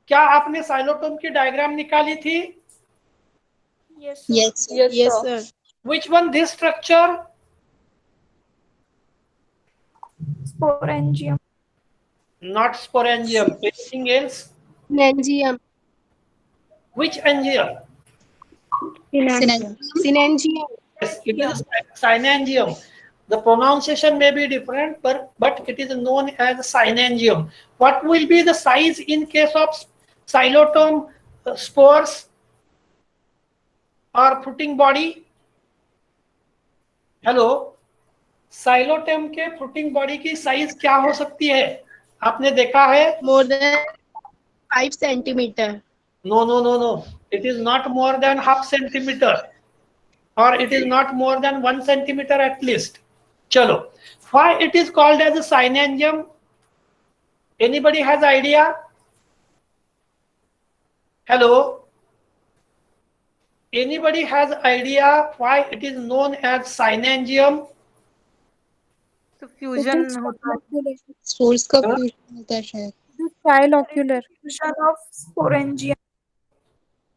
क्या आपने साइलोटम की डायग्राम निकाली थी? Yes, sir. Which one this structure? Sporangium. Not sporangium. Anything else? Synangium. Which angium? Synangium. Yes, it is synangium. The pronunciation may be different, but it is known as synangium. What will be the size in case of xylotom spores or fruiting body? Hello, Psilotum के fruiting body की size क्या हो सकती है? आपने देखा है? More than 5 centimeter. No. It is not more than half centimeter, or it is not more than 1 centimeter at least. चलो, why it is called as a synangium? Anybody has idea? Hello? Anybody has idea why it is known as synangium? Fusion होता है. Source का fusion होता है शायद. Trilocular. Fusion of sporangium.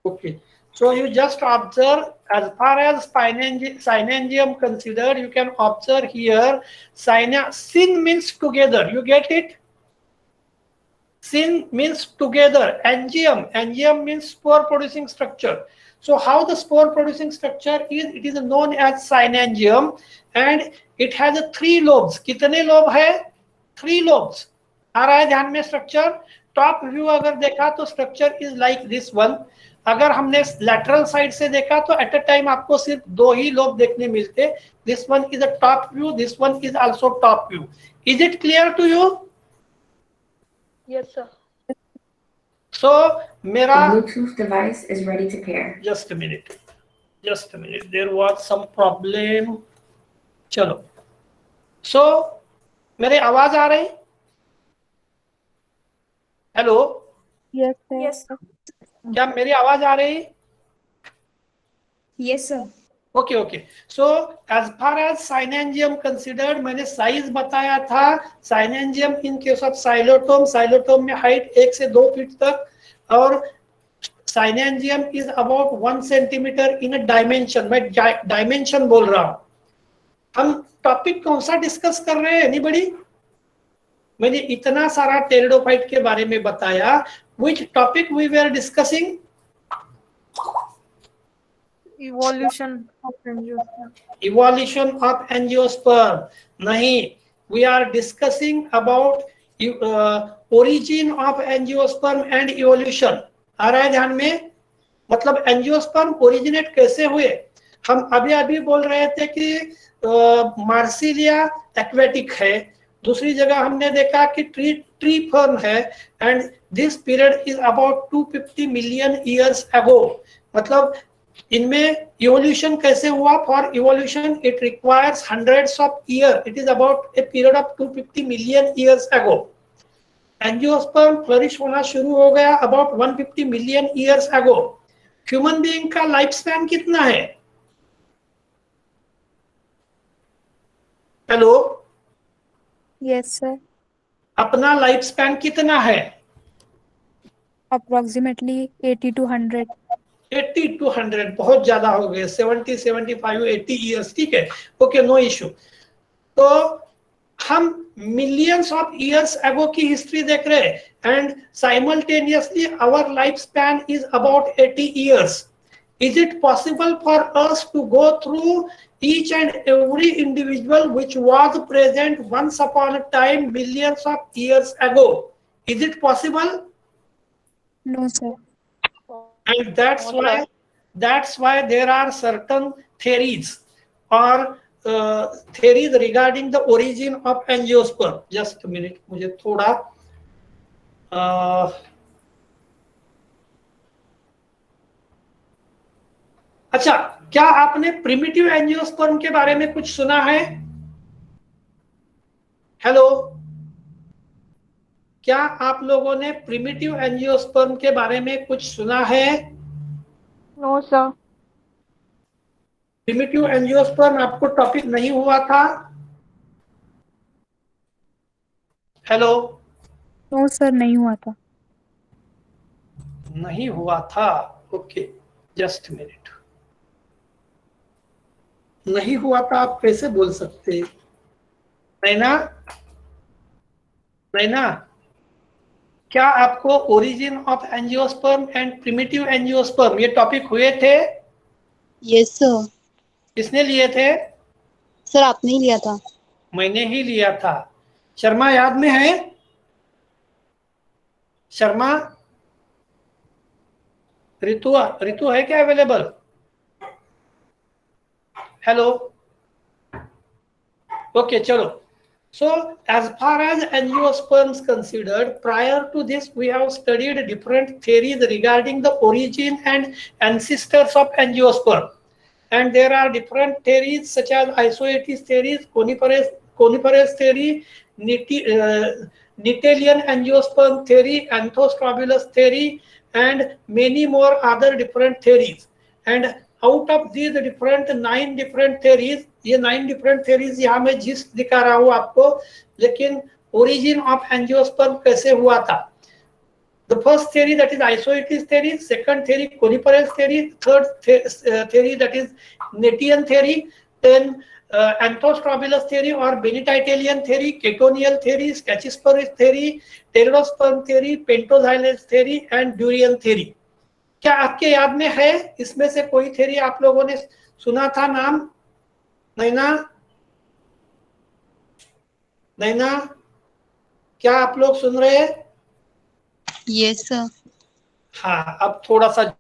Okay, so you just observe, as far as synangium considered, you can observe here. Syn means together. You get it? Syn means together. Angium means spore producing structure. So how the spore producing structure is? It is known as synangium, and it has 3 lobes. कितने lobe है? 3 lobes. आ रहा है ध्यान में structure? Top view अगर देखा तो structure is like this one. अगर हमने लैटरल साइड से देखा तो एट अ टाइम आपको सिर्फ 2 ही लोब देखने मिलते. This one is a top view, this one is also top view. Is it clear to you? Yes, sir. So मेरा The Bluetooth device is ready to pair. just a minute, there was some problem. चलो, so मेरे आवाज आ रही? Hello, Yes, sir. क्या मेरी आवाज आ रही? Yes, sir. Okay. So as far as synangium considered, मैंने साइज बताया था. synangium in case of xylotome में हाइट 1 से 2 फीट तक, और synangium is about 1 centimetre in dimension. मैं डायमेंशन बोल रहा हूं। हम टॉपिक कौन सा डिस्कस कर रहे हैं? एनीबॉडी? मैंने इतना सारा टेरिडोफाइट के बारे में बताया। Which topic we were discussing? Evolution of angiosperm. Evolution of angiosperm नहीं, we are discussing about origin of angiosperm and evolution। आ रहा है ध्यान में? मतलब एंजियोस्पर्म ओरिजिनेट कैसे हुए। हम अभी अभी बोल रहे थे कि मार्सिलिया एक्वेटिक है, दूसरी जगह हमने देखा कि ट्री फर्न है, and this period is about 250 million years ago. मतलब इनमें इवोल्यूशन कैसे हुआ? For evolution it requires hundreds of year, it is about a period of 250 million years ago. Angiosperm flourish होना शुरू हो गया about 150 million years ago. Human being का life span कितना है? Hello, Yes, sir. अपना लाइफ स्पैन कितना है? Approximately 80 to 100. 80 to 100, बहुत ज्यादा हो गए। 70, 75, 80 ईयर्स, ठीक है, ओके, नो इशू। तो हम मिलियंस ऑफ इयर्स अगो की हिस्ट्री देख रहे हैं, and simultaneously our life span is about 80 years. Is it possible for us to go through each and every individual which was present once upon a time millions of years ago? Is it possible? No, sir. And that's why there are certain theories or theories regarding the origin of angiosperm. Just a minute, मुझे थोड़ा अच्छा, क्या आपने primitive angiosperm के बारे में कुछ सुना है? हेलो, क्या आप लोगों ने प्रिमिटिव एंजियोस्पर्म के बारे में कुछ सुना है? No, sir. प्रिमिटिव एंजियोस्पर्म आपको टॉपिक नहीं हुआ था? Hello, No, sir. नहीं हुआ था. नहीं हुआ था, ओके, जस्ट मिनट। नहीं हुआ था आप कैसे बोल सकते? नैना, नैना, क्या आपको origin of angiosperm and primitive angiosperm ये टॉपिक हुए थे? Yes sir. किसने लिए थे? सर आपने ही लिया था। मैंने ही लिया था। शर्मा याद में है? शर्मा, ऋतु, ऋतु है क्या अवेलेबल? हेलो, ओके, चलो। So as far as angiosperms considered, prior to this we have studied different theories regarding the origin and ancestors of angiosperm, and there are different theories such as isoetis theories, coniferous theory, Nittelian angiosperm theory, Anthostrobilus theory, and many more other different theories. And out of these different 9 different theories, ये 9 different theories यहाँ मैं जिस दिखा रहा हूँ आपको, लेकिन origin of angiosperm कैसे हुआ था? The first theory, that is isoetis theory, second theory coniferous theory, third theory that is Nettian theory, then Anthostrobilus theory or Benititalian theory, Catonial theory, Schachisperm theory, Pteridosperm theory, Pentoxylase theory and Durian theory। क्या आपके याद में है? इसमें से कोई theory आप लोगों ने सुना था नाम? नैना, नैना, क्या आप लोग सुन रहे हैं? Yes sir. हाँ, अब थोड़ा सा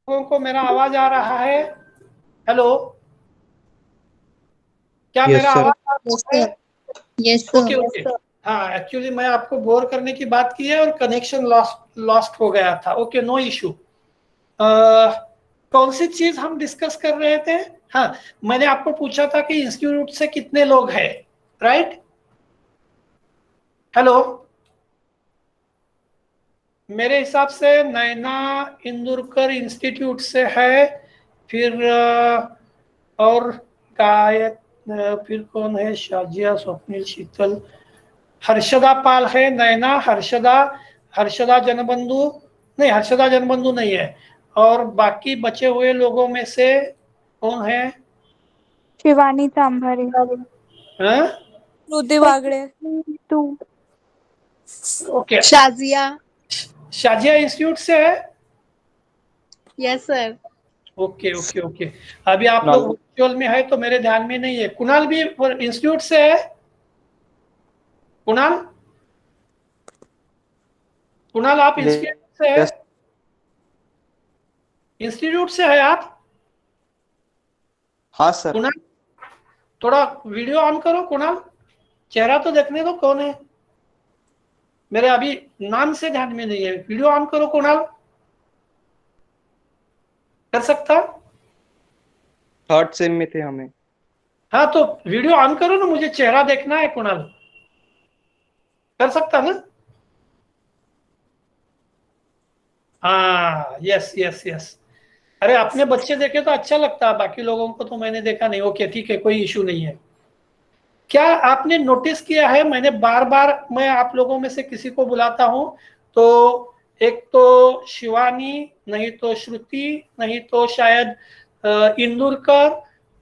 लोगों को मेरा आवाज आ रहा है? हेलो, क्या Yes, मेरा sir. आवाज आ Yes, रहा है? sir. Yes, okay sir. Okay. हाँ, एक्चुअली मैं आपको बोर करने की बात की है और कनेक्शन लॉस्ट हो गया था। Okay, no issue. कौन सी चीज हम डिस्कस कर रहे थे? हाँ, मैंने आपको पूछा था कि इंस्टीट्यूट से कितने लोग हैं, राइट? हेलो, मेरे हिसाब से नैना इंदुरकर इंस्टीट्यूट से है, फिर और फिर कौन है? शाजिया, स्वप्निल, शीतल, हर्षदा पाल है, नैना, हर्षदा जनबंधु, नहीं हर्षदा जनबंधु नहीं है। और बाकी बचे हुए लोगों में से कौन है? शिवानी तांभरे। हाँ? Shruti Wagde. Two. Okay, Shazia. Shazia institute से है। Yes, sir. Okay okay okay. अभी आप लोग वर्चुअल में है तो मेरे ध्यान में नहीं है। कुणाल भी इंस्टीट्यूट से है? कुणाल, कुणाल आप इंस्टीट्यूट से है? Yes. इंस्टीट्यूट से है आप? हाँ सर। कुणाल, थोड़ा वीडियो ऑन करो कुणाल, चेहरा तो देखने दो कौन है। मेरे अभी नाम से ध्यान में नहीं है। वीडियो ऑन करो कुणाल, कर सकता? थर्ड सेम में थे हमें। हाँ तो वीडियो ऑन करो ना, मुझे चेहरा देखना है कुणाल। कर सकता ना? हाँ, यस यस यस। अरे अपने बच्चे देखे तो अच्छा लगता है, बाकी लोगों को तो मैंने देखा नहीं। ओके ठीक है, कोई इशू नहीं है। क्या आपने नोटिस किया है, मैंने बार बार मैं आप लोगों में से किसी को बुलाता हूं तो एक तो शिवानी, नहीं तो श्रुति, नहीं तो शायद इंदुरकर,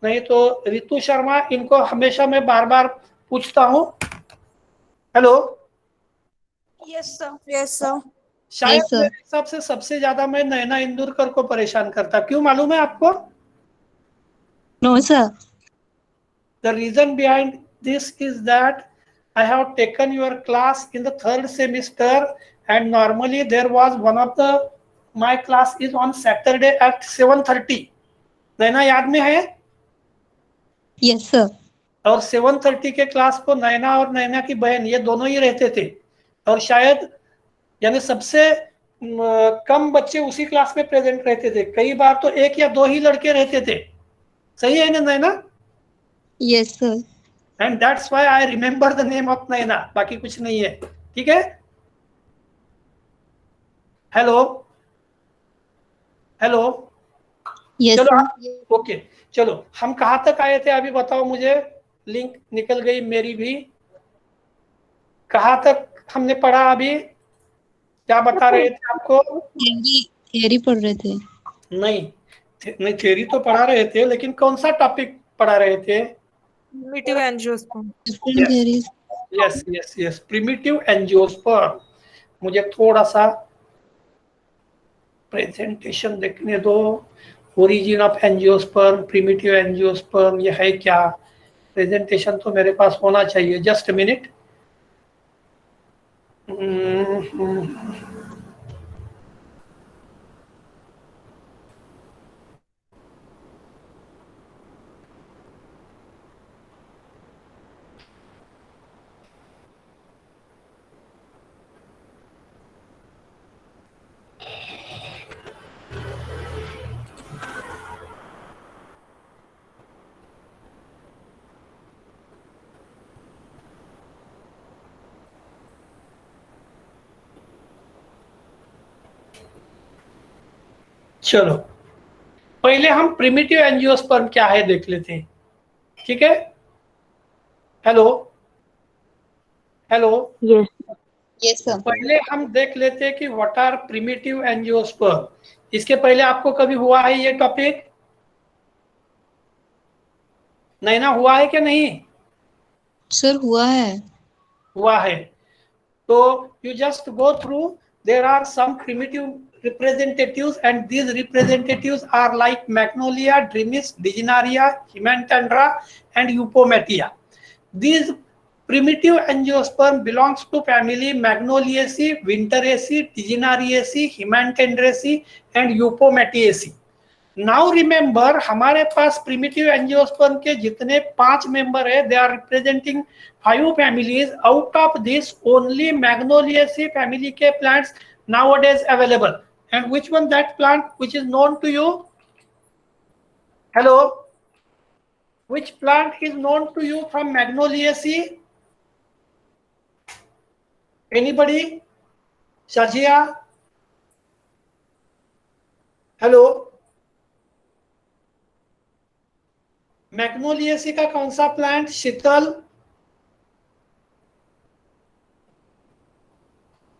नहीं तो रितु शर्मा, इनको हमेशा मैं बार बार पूछता हूं। Hello, yes sir. Yes sir. शायद Yes, sir. मेरे हिसाब से सबसे ज्यादा मैं नैना इंदुरकर को परेशान करता। क्यों मालूम है आपको? No, sir. The reason behind this is that I have taken your class in the third semester, and normally there was one of the my class is on Saturday at 7:30. नैना याद में है? Yes, sir. और 7:30 के class को नैना और नैना की बहन ये दोनों ही रहते थे। और शायद यानी सबसे कम बच्चे उसी क्लास में प्रेजेंट रहते थे। कई बार तो एक या दो ही लड़के रहते थे। सही है ना Naina? Yes, sir. And that's why I remember the name of Naina, बाकी कुछ नहीं है। ठीक है? Hello hello. Yes, चलो sir. ओके, चलो हम कहाँ तक आए थे अभी बताओ मुझे। लिंक निकल गई मेरी भी। कहाँ तक हमने पढ़ा अभी? क्या बता रहे थे आपको? थियरी पढ़ रहे थे। नहीं थ्योरी तो पढ़ा रहे थे, लेकिन कौन सा टॉपिक पढ़ा रहे थे? Primitive angiosperm. Different theories. Yes yes yes, primitive angiosperm. मुझे थोड़ा सा प्रेजेंटेशन देखने दो। Origin of angiosperm, primitive angiosperm, ये है क्या? प्रेजेंटेशन तो मेरे पास होना चाहिए। Just minute. चलो पहले हम प्रिमिटिव एंजियोस्पर्म क्या है देख लेते हैं। ठीक है? Hello hello. Yes. Yes, sir. पहले हम देख लेते हैं कि व्हाट आर प्रिमिटिव एंजियोस्पर्म। इसके पहले आपको कभी हुआ है ये टॉपिक? नैना हुआ है कि नहीं? सर हुआ है। हुआ है तो you just go through. There are some primitive representatives, and these representatives are like Magnolia, Dremis, Digenaria, Hemantandra, and Eupomatia. These primitive angiosperm belongs to family Magnoliaceae, Winteraceae, Digenariaceae, Hemantandraceae, and Eupomatiaceae. Now remember, हमारे पास primitive angiosperm के जितने 5 member है, they are representing 5 families. Out of this only Magnoliaceae family के plants nowadays available. And which one that plant which is known to you? Hello, which plant is known to you from Magnoliaceae? Anybody? Shajia? Hello, मैग्नोलिएसी का कौन सा plant? शीतल?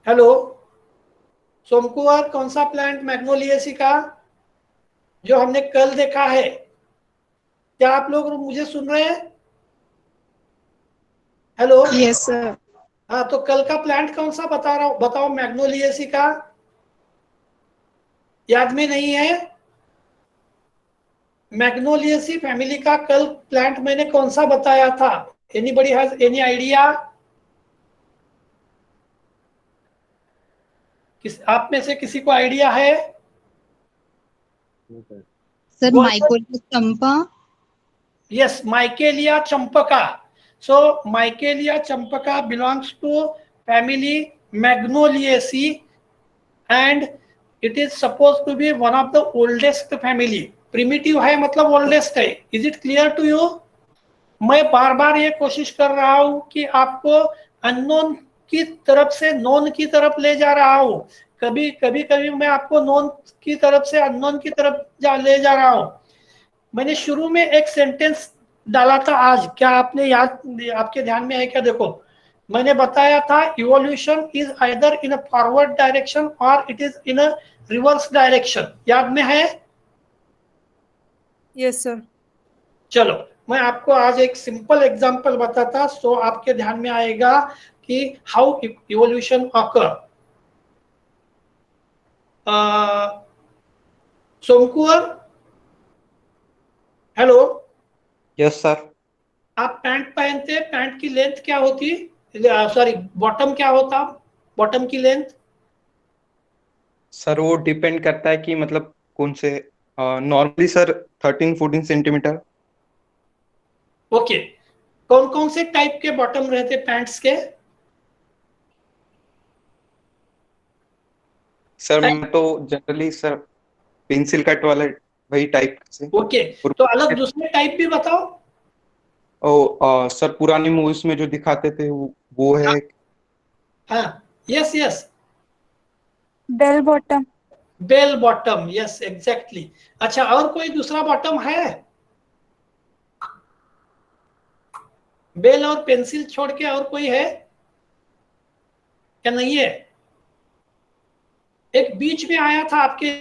Hello, Somkumar, कौन सा plant मैग्नोलिएसी का जो हमने कल देखा है? क्या आप लोग मुझे सुन रहे हैं? Hello, yes sir. हाँ, तो कल का प्लांट कौन सा बता रहा हूं, बताओ मैग्नोलिएसी का. याद में नहीं है? मैग्नोलिएसी फैमिली का कल प्लांट मैंने कौन सा बताया था? Anybody has any idea? आप में से किसी को आइडिया है? Sir Go ahead. माइकोलिया Champa. Yes, Michaelia champaka. So Michaelia champaka belongs to family Magnoliaceae, and it is supposed to be one of the oldest family. Primitive है मतलब oldest है. Is it clear to you? मैं बार बार ये कोशिश कर रहा हूँ कि आपको अननोन की तरफ से नोन की तरफ ले जा रहा हूँ. कभी कभी मैं आपको नोन की तरफ से अननोन की तरफ ले जा रहा हूँ. मैंने शुरू में एक सेंटेंस डाला था आज, क्या आपने याद, आपके ध्यान में है क्या? देखो, मैंने बताया था evolution is either in a forward direction और it is in a reverse direction. याद में है? Yes sir. चलो, मैं आपको आज एक सिंपल एग्जांपल बताता, सो आपके ध्यान में आएगा कि how evolution occur. Somkumar, hello. Yes sir. आप पैंट पहनते, पैंट की लेंथ क्या होती? सॉरी, बॉटम क्या होता? बॉटम की लेंथ? सर वो डिपेंड करता है कि मतलब कौन से, नॉर्मली सर 13-14 सेंटीमीटर। ओके. कौन कौन से टाइप के बॉटम रहते पैंट्स के? सर मैं तो जनरली सर पेंसिल कट वाला वही टाइप से। ओके, तो अलग दूसरे टाइप भी बताओ. सर पुरानी मूवीज में जो दिखाते थे वो है। हाँ, yes yes, bell bottom. Bell bottom, yes exactly. अच्छा, और कोई दूसरा बॉटम है? बेल और पेंसिल छोड़ के और कोई है क्या? नहीं है. एक बीच में आया था आपके,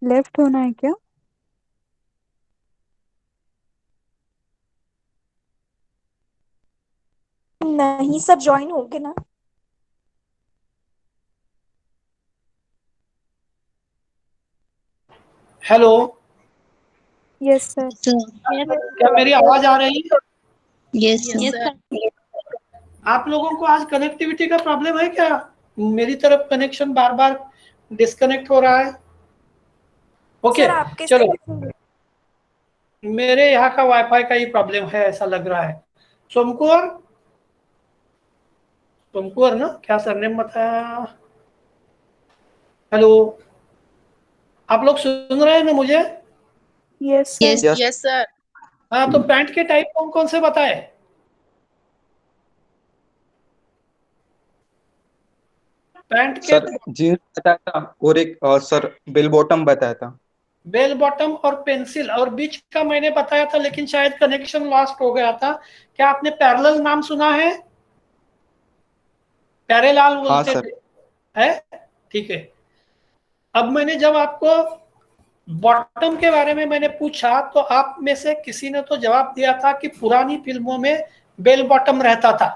लेफ्ट होना है क्या? नहीं सब ज्वाइन हो गए ना। Hello, Yes, sir. क्या मेरी आवाज आ रही है? Yes, sir. आप लोगों को आज कनेक्टिविटी का प्रॉब्लम है क्या? मेरी तरफ कनेक्शन बार बार डिस्कनेक्ट हो रहा है। ओके, सर आपके चलो, से मेरे यहाँ का वाईफाई का ही प्रॉब्लम है ऐसा लग रहा है। सोमकुमार, सोमकुमार ना, क्या सरनेम बताया? हेलो, आप लोग सुन रहे हैं ना मुझे? Yes, sir. Yes. Yes, sir. हाँ, तो पैंट के टाइप कौन कौन से बताए? पैंट के सर जीन्स बताया था और एक सर बेल बॉटम बताया था। बेल बॉटम और पेंसिल, और बीच का मैंने बताया था लेकिन शायद कनेक्शन लॉस्ट हो गया था। क्या आपने पैरेलल नाम सुना है? प्यारेलाल हाँ बोलते सर। थे, है? ठीक है। अब मैंने जब आपको बॉटम के बारे में मैंने पूछा तो आप में से किसी ने तो जवाब दिया था कि पुरानी फिल्मों में बेल बॉटम रहता था।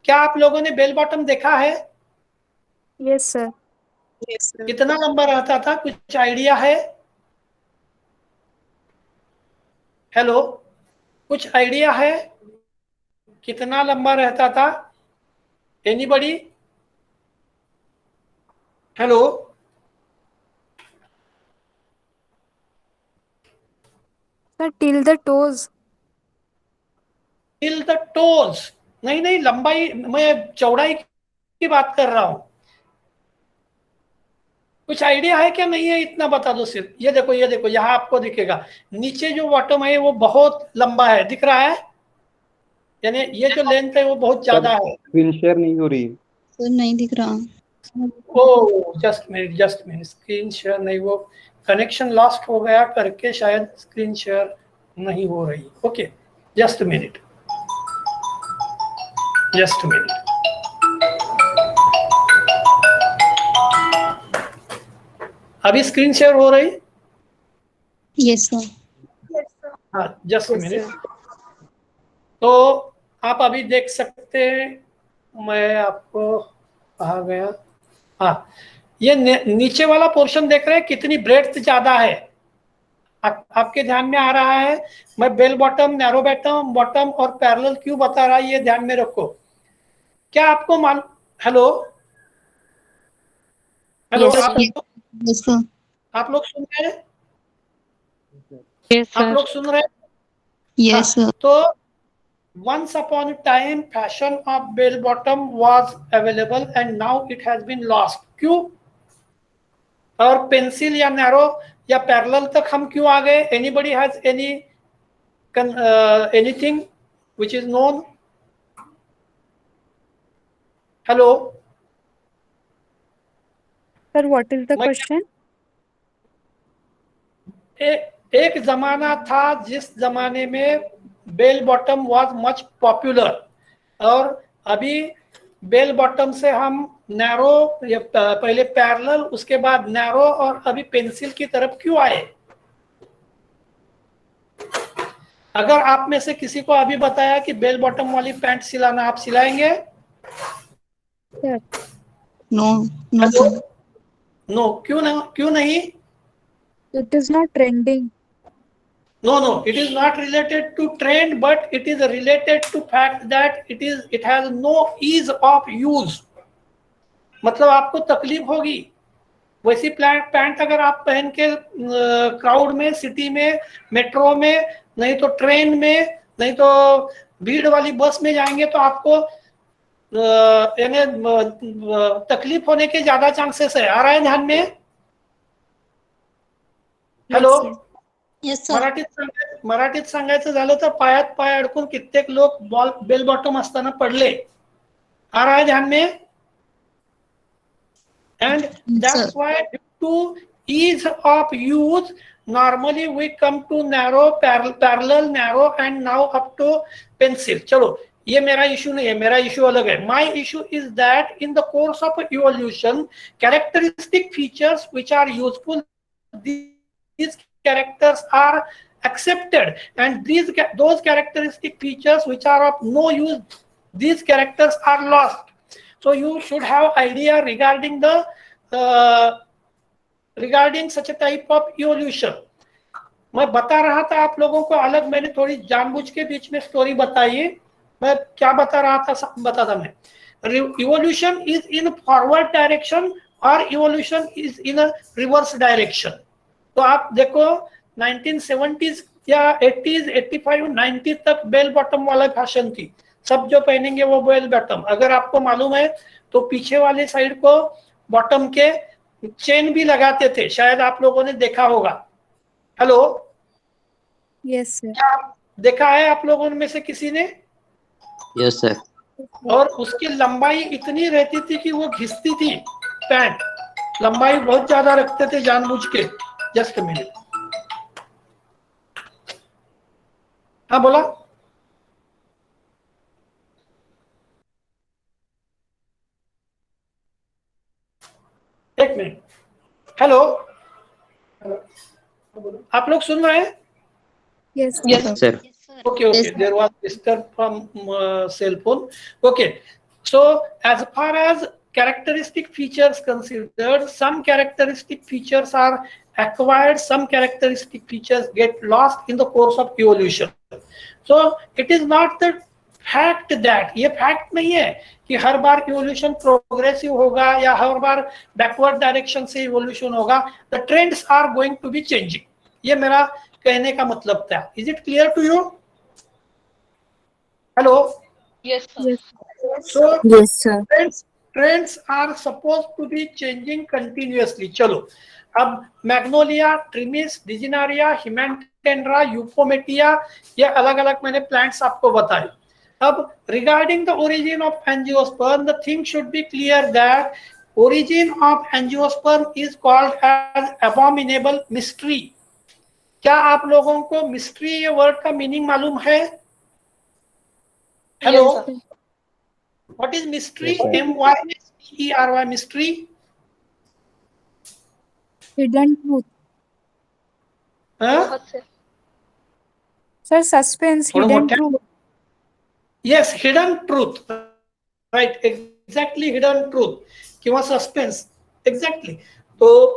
क्या आप लोगों ने बेल बॉटम देखा है? Yes, sir. Yes, sir. कितना लंबा रहता था, कुछ आइडिया है? हेलो, कुछ आइडिया है कितना लंबा रहता था? Anybody? Hello, Sir, till the toes. Till the toes? नहीं नहीं, लंबाई, मैं चौड़ाई की बात कर रहा हूं। कुछ आइडिया है क्या? नहीं है? इतना बता दो सिर्फ। ये देखो, ये देखो, यहाँ आपको दिखेगा नीचे जो बॉटम है वो बहुत लंबा है, दिख रहा है? यानी ये जो लेंथ है वो बहुत ज्यादा है। स्क्रीन शेयर नहीं हो रही है। सर नहीं दिख रहा। Oh, just minute, just minute, screen share नहीं, वो कनेक्शन लॉस्ट हो गया करके शायद स्क्रीन शेयर नहीं हो रही। Okay, just minute, just minute. अभी स्क्रीन शेयर हो रही? Yes, sir. हाँ, जस्ट मिनट। तो आप अभी देख सकते हैं, मैं आपको कहा गया, हाँ, ये नीचे वाला पोर्शन देख रहे हैं कितनी ब्रेड्थ ज्यादा है? आपके ध्यान में आ रहा है? मैं bell bottom, narrow bottom, bottom और पैरेलल क्यों बता रहा है, ये ध्यान में रखो। क्या आपको मालूम? हेलो, हेलो, Yes, आप sir. Yes, sir. आप लोग सुन रहे हैं? Yes, आप लोग सुन रहे हैं? Yes, sir. तो once upon a time fashion of bell bottom was available and now it has been lost. क्यों? और पेंसिल या नैरो या पैरेलल तक हम क्यों आ गए? Anybody has any anything which is known? Hello, Sir, what is the मैं- question? एक जमाना था जिस जमाने में bell bottom was much popular, और अभी बेल बॉटम से हम नैरो, पहले पैरेलल, उसके बाद नैरो, और अभी पेंसिल की तरफ क्यों आए? अगर आप में से किसी को अभी बताया कि बेल बॉटम वाली पैंट सिलाना, आप सिलाएंगे? Sir. No, no, sir. No, क्यों ना, क्यों नहीं? It is not trending. No, no, it is not related to trend, but it is related to fact that it has no ease of use. मतलब आपको तकलीफ होगी। वैसी पैंट अगर आप पहन के क्राउड में, सिटी में, मेट्रो में, नहीं तो ट्रेन में, नहीं तो भीड़ वाली बस में जाएंगे तो आपको यानी तकलीफ होने के ज्यादा चांसेस है। आ रहा है ध्यान में? Hello, Yes, sir. मराठीत सांगायचं झालं तर पायात पाय अडकून कित्येक लोक बेल बॉटम असताना पडले। आ रहा है ध्यान में? And that's why to ease of use, normally we come to narrow, parallel, narrow, and now up to pencil. चलो, ये मेरा इशू नहीं है, मेरा इशू अलग है। My issue is that in the course of evolution, characteristic features which are useful, these characters are accepted, and those characteristic features which are of no use, these characters are lost. So you should have idea regarding the regarding such type of evolution. मैं बता रहा था आप लोगों को अलग, मैंने थोड़ी जानबूझ के बीच में स्टोरी बताई। मैं क्या बता रहा था, सब बता था मैं। Evolution is in forward direction और evolution is in reverse direction. तो आप देखो 1970s या 80s, 85, 90 तक बेल बॉटम वाला फैशन थी, सब जो पहनेंगे वो बेल बॉटम। अगर आपको मालूम है तो पीछे वाले साइड को बॉटम के चेन भी लगाते थे, शायद आप लोगों ने देखा होगा। Hello, yes sir. क्या देखा है आप लोगों में से किसी ने? Yes sir. और उसकी लंबाई इतनी रहती थी कि वो घिसती थी पैंट, लंबाई बहुत ज्यादा रखते थे जानबूझ के। जस्ट मिनट, हाँ बोला। एक मिनट, हेलो, आप लोग सुन रहे हैं? Yes sir. Okay, Yes. there was disturb from cell phone. Okay, so as far as characteristic features considered, some characteristic features are acquired, some characteristic features get lost in the course of evolution. So it is not the fact that, ये fact नहीं है कि हर बार evolution progressive होगा या हर बार backward direction से evolution होगा। The trends are going to be changing, ये मेरा कहने का मतलब था। Is it clear to you? Hello. Yes, sir. So Yes, sir. trends are supposed to be changing continuously. चलो, अब मैग्नोलिया, ट्रिमिस, डिजिनारिया, हिमेंटेंड्रा, यूफोमेटिया, ये अलग अलग मैंने प्लांट्स आपको बताए। अब regarding the origin of angiosperm, the thing should be clear that origin of angiosperm is called as abominable mystery. क्या आप लोगों को मिस्ट्री ये वर्ड का मीनिंग मालूम है? Hello, Yes, sir. What is mystery? Yes, sir. MYSTERY, mystery. Hidden truth हाँ, sir, suspense, थोड़ा हिडन मोठ्या- truth. Yes, hidden truth, right, exactly hidden truth किंवा सस्पेंस, एक्झॅक्टली। तो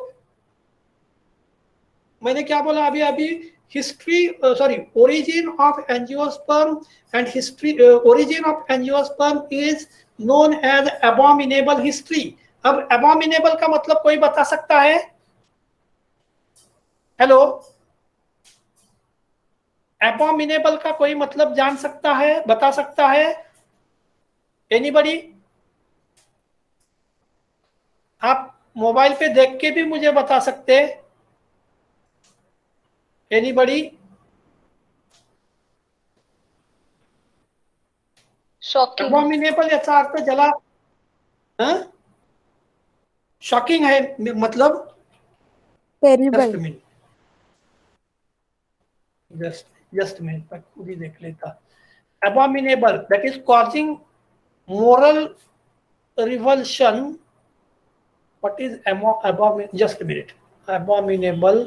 मैंने क्या बोला अभी अभी? History, sorry, origin of angiosperm and history, origin of angiosperm is known as abominable history. अब अबॉमिनेबल का मतलब कोई बता सकता है? हेलो, अबॉमिनेबल का कोई मतलब जान सकता है, बता सकता है? एनीबडी? आप मोबाइल पे देख के भी मुझे बता सकते हैं। एनीबडी? Shocking. अबॉमिनेबल याचा अर्थ ज्याला शॉकिंग है, मतलब टेरिबल। जस्ट मिनट, मैं खुद ही देख लेता। Abominable, that is causing moral revulsion. What is abominable? Just a minute. Abominable,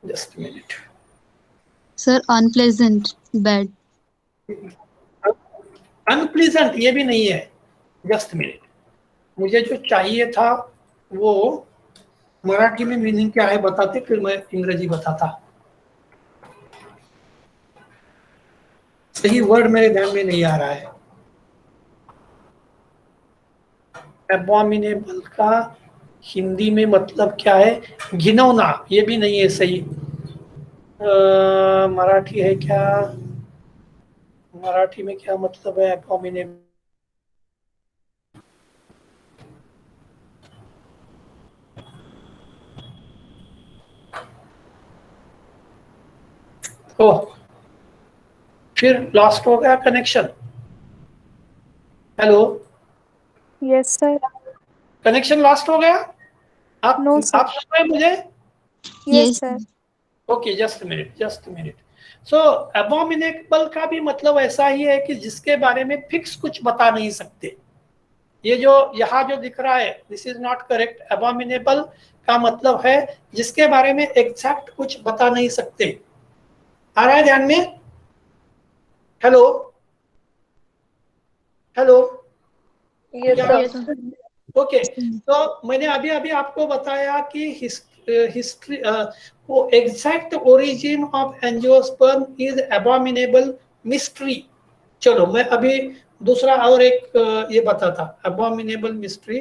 just a minute. Sir, unpleasant, bad. Unpleasant ये भी नहीं है। जस्ट मिनट, मुझे जो चाहिए था वो मराठी में मीनिंग क्या है बताते, फिर मैं इंग्रेजी बताता। सही वर्ड मेरे ध्यान में नहीं आ रहा है। एबॉमिनेबल का हिंदी में मतलब क्या है? घिनौना, ये भी नहीं है सही। मराठी है क्या? मराठी में क्या मतलब है एबॉमिनेबल? ओह, फिर लॉस्ट हो गया connection. Hello, yes sir. Connection lost हो गया। आप No, sir. आप सुन रहे हैं मुझे? Yes Yes. Sir. Okay, just minute. So abominable का भी मतलब ऐसा ही है कि जिसके बारे में फिक्स कुछ बता नहीं सकते। ये जो यहाँ जो दिख रहा है, दिस इज नॉट करेक्ट। अबॉमिनेबल का मतलब है जिसके बारे में एग्जैक्ट कुछ बता नहीं सकते। आ रहा है ध्यान में? हेलो, हेलो, Yes, क्या sir. ओके? तो मैंने अभी अभी आपको बताया कि हिस्ट्री वो exact origin of angiosperm is abominable mystery. चलो मैं अभी दूसरा और एक ये बताता, एबॉमिनेबल मिस्ट्री।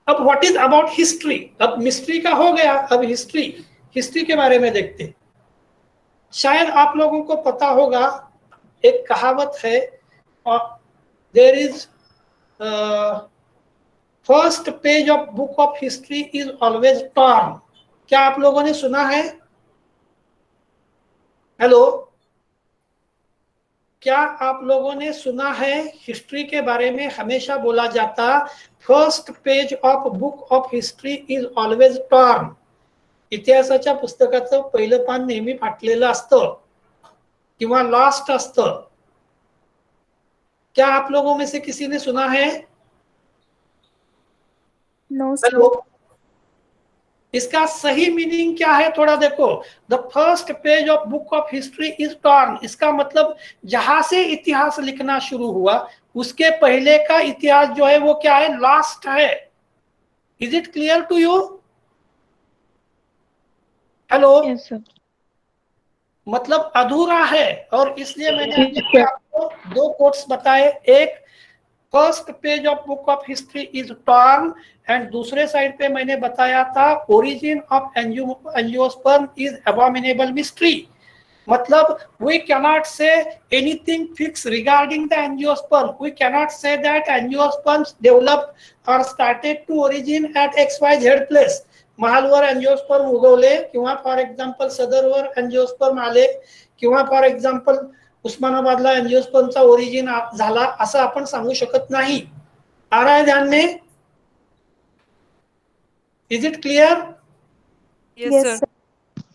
अब व्हाट इज अबाउट हिस्ट्री? अब मिस्ट्री का हो गया, अब हिस्ट्री, हिस्ट्री के बारे में देखते हैं। शायद आप लोगों को पता होगा, एक कहावत है, there is first page of book of history is always torn. क्या आप लोगों ने सुना है? हेलो, क्या आप लोगों ने सुना है हिस्ट्री के बारे में हमेशा बोला जाता first page of book of history is always torn? इतिहासाच्या पुस्तकाचं पहिलं पान नेहमी फाटलेलं असतं किंवा लास्ट असतं। क्या आप लोगों में से किसी ने सुना है? No, sir. हेलो, इसका सही मीनिंग क्या है थोड़ा देखो। The first page of book of history is torn, इसका मतलब जहां से इतिहास लिखना शुरू हुआ उसके पहले का इतिहास जो है वो क्या है? लास्ट है। Is it clear to you? Hello, Yes, sir. मतलब अधूरा है। और इसलिए मैंने अभी आपको दो कोट्स बताए, एक first page of book of history is torn, and दूसरे साइड पे मैंने बताया था origin of angiosperm is abominable mystery. मतलब we cannot say anything fixed regarding the angiosperm. We cannot say that angiosperms developed or started to origin at XYZ place. महालवर angiosperm उगवले किंवा for example सदरवर angiosperm आले किंवा for example उस्मानाबादला एंजियोस्पर्मचा origin झाला असं आपण सांगू शकत नाही। आ रहा है ध्यान में? Is it clear? Yes, Yes, sir. sir.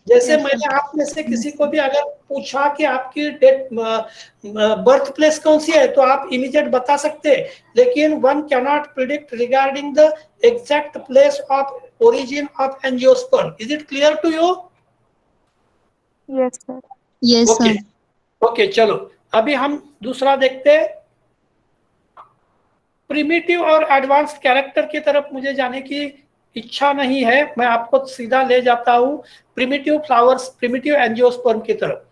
जैसे Yes, मैंने आप में से किसी को भी अगर पूछा कि आपकी डेट बर्थ प्लेस कौन सी है तो आप इमीडिएट बता सकते हैं, लेकिन one can not predict regarding the exact place of origin of angiosperm. Is it clear to you? Yes, sir. Yes, okay sir. Okay, चलो अभी हम दूसरा देखते हैं। प्रिमिटिव और एडवांस्ड कैरेक्टर की तरफ मुझे जाने की इच्छा नहीं है, मैं आपको सीधा ले जाता हूं प्रिमिटिव फ्लावर्स, प्रिमिटिव एंजियोस्पर्म की तरफ।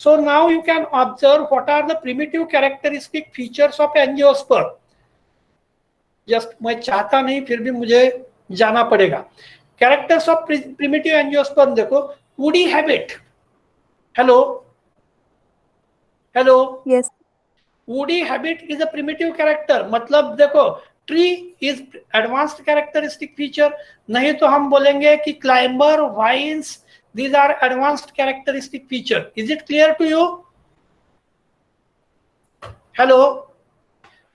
So now you can observe what are the primitive characteristic features of angiosperm. Just मैं चाहता नहीं, फिर भी मुझे जाना पड़ेगा। कैरेक्टर्स ऑफ प्रिमिटिव एंजियोस्पर्म देखो, woody habit. Hello hello, Yes. Woody habit is a primitive character. मतलब देखो, tree is advanced characteristic feature, नहीं तो हम बोलेंगे कि climber, vines, these are advanced characteristic feature. Is it clear to you? Hello,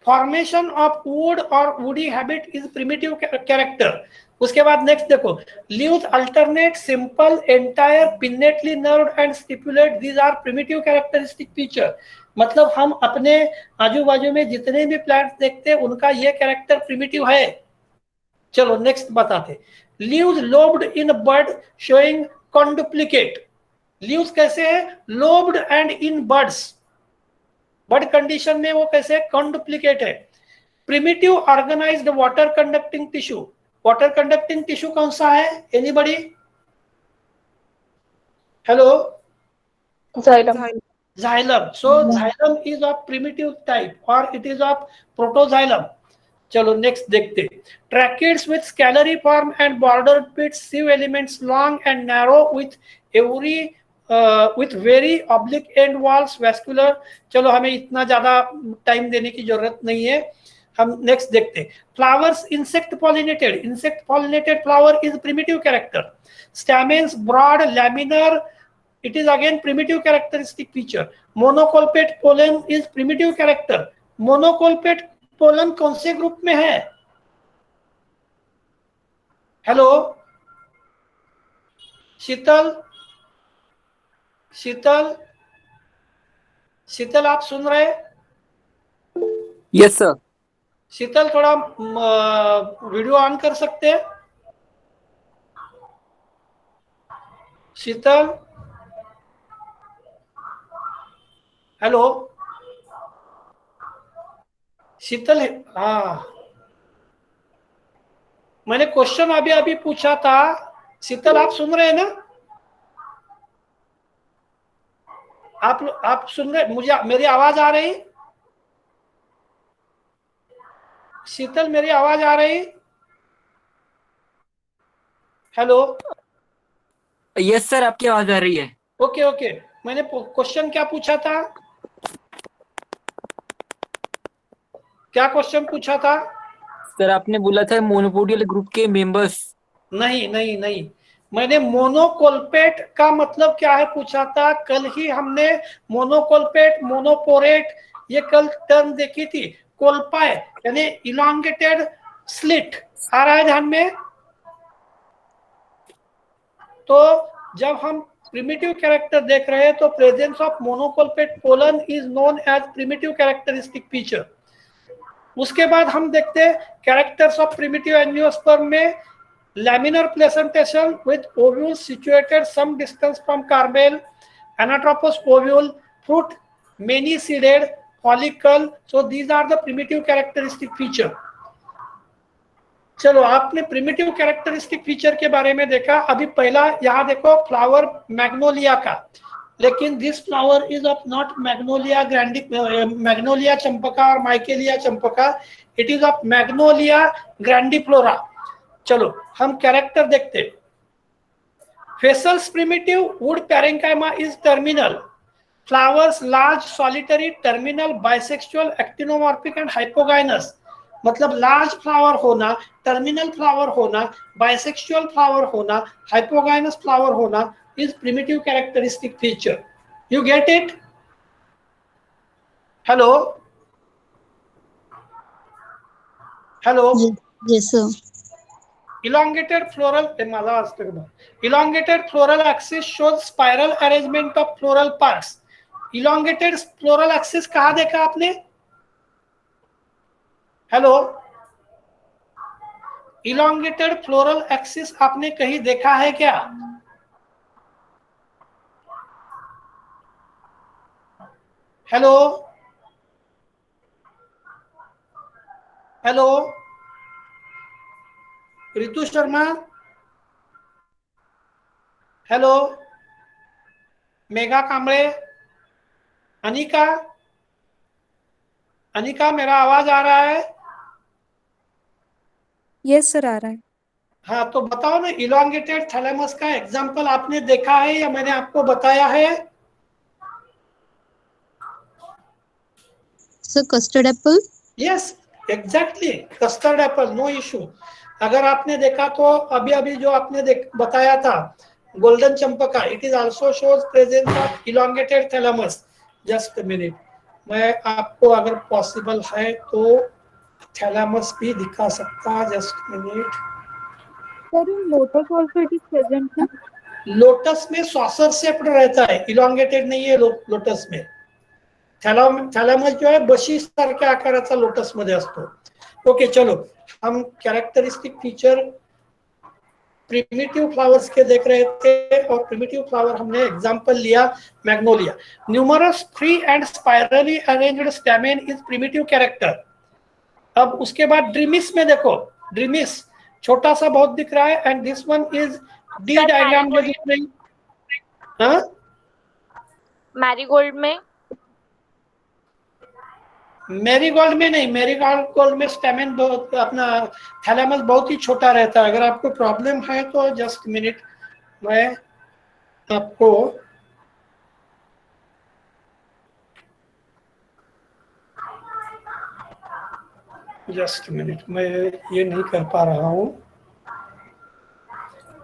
formation of would और woody habit is primitive character. उसके बाद नेक्स्ट देखो, leaves alternate, simple, entire, pinnately nerved and stipulate, these are primitive characteristic feature. मतलब हम अपने आजू बाजू में जितने भी प्लांट्स देखते हैं उनका ये कैरेक्टर प्रिमिटिव है। चलो नेक्स्ट बताते, leaves lobed in bud showing conduplicate. Leaves कैसे है? Lobed and in buds, bud condition में वो कैसे कॉन्डुप्लिकेट है। Primitive organised water conducting tissue, water conducting tissue कौन सा है? Anybody? Hello, Xylem. xylem. So xylem is of primitive type or it is of protoxylem. चलो नेक्स्ट देखते, tracheids with scalariform and border with sieve elements long and narrow with every with very oblique end walls, vascular। चलो हमें इतना ज्यादा time देने की जरूरत नहीं है, हम नेक्स्ट देखते हैं। Flowers insect pollinated, insect pollinated flower is primitive character. Stamens broad laminar, it is again primitive characteristic feature। monocolpate pollen is primitive character। monocolpate pollen कौन से ग्रुप में है? हेलो शीतल, शीतल, शीतल आप सुन रहे? Yes sir. शीतल थोड़ा वीडियो ऑन कर सकते हैं? शीतल, हेलो शीतल है, हाँ मैंने क्वेश्चन अभी अभी पूछा था। शीतल आप सुन रहे हैं ना? आप सुन रहे, मुझे मेरी आवाज आ रही? शीतल मेरी आवाज आ रही? हेलो। यस सर, आपकी आवाज आ रही है। ओके ओके, मैंने क्वेश्चन क्या पूछा था? क्या क्वेश्चन पूछा था? सर आपने बोला था मोनोपोडियल ग्रुप के मेंबर्स। नहीं नहीं नहीं, मैंने मोनोकोल्पेट का मतलब क्या है पूछा था। कल ही हमने मोनोकोल्पेट, मोनोपोरेट ये कल टर्म देखी थी। कोल्पाए यानी इलांगेटेड स्लिट, आ रहा है ध्यान में? तो जब हम प्रिमिटिव कैरेक्टर देख रहे हैं तो presence of monocolpate pollen is known as primitive characteristic feature. उसके बाद हम देखते हैं कैरेक्टर्स ऑफ प्रिमिटिव एंजियोस्पर्म में laminar placentation with ovules situated some distance from carmel, anatropous ovule, fruit many seeded, follicle. So these are the primitive characteristic feature. चलो आपने primitive characteristic feature के बारे में देखा। अभी पहला यहाँ देखो फ्लावर मैग्नोलिया का, लेकिन this flower is of not Magnolia grandi, Magnolia champaca और Michelia champaca, it is of Magnolia grandiflora. चलो हम कैरेक्टर देखते। Vessels primitive, wood parenchyma is terminal, flowers large solitary, terminal, bisexual, actinomorphic and hypogynous. मतलब large flower होना, terminal flower होना, bisexual flower होना, hypogynous flower होना is primitive characteristic feature. You get it? Hello hello. Yes, sir. Elongated floral, elongated floral axis shows spiral arrangement of floral parts. Elongated floral axis कहाँ देखा आपने? Hello, elongated floral axis आपने कहीं देखा है क्या? Hello hello, Ritu Sharma, hello, Megha Kamble, Anika, Anika मेरा आवाज आ रहा है? यस सर, आ रहा है। हाँ तो बताओ ना, इलॉन्गेटेड थैलेमस का एग्जांपल आपने देखा है या मैंने आपको बताया है? Sir, custard apple. Yes exactly, custard apple, no issue. अगर आपने देखा तो अभी अभी जो आपने बताया था golden Champaka, it is also shows presence of elongated thalamus. Just a minute, मैं आपको अगर पॉसिबल है तो थैलेमस भी दिखा सकता। Just minute. Sir in lotus also it is present ना? लोटस में सॉसर शेप्ड रहता है, इलॉन्गेटेड नहीं है लोटस में। थॅलॅमस जो आहे बशी सारख्या आकाराचा लोटस मध्ये असतो। ओके चलो, हम कैरेक्टरिस्टिक फीचर प्रिमिटिव फ्लावर्स के देख रहे थे, और प्रिमिटिव फ्लावर हमने एग्जांपल लिया Magnolia. Numerous free and spirally arranged stamen is primitive character. अब उसके बाद ड्रीमिस में देखो, ड्रीमिस छोटा सा बहुत दिख रहा है, and this one is D diagram में दिख रही। हाँ मैरीगोल्ड में, मैरीगोल्ड में नहीं, मैरीगोल्ड में स्टेमेन बहुत, अपना थैलेमस बहुत ही छोटा रहता है। अगर आपको प्रॉब्लम है तो जस्ट मिनट, मैं आपको जस्ट मिनट, मैं ये नहीं कर पा रहा हूँ।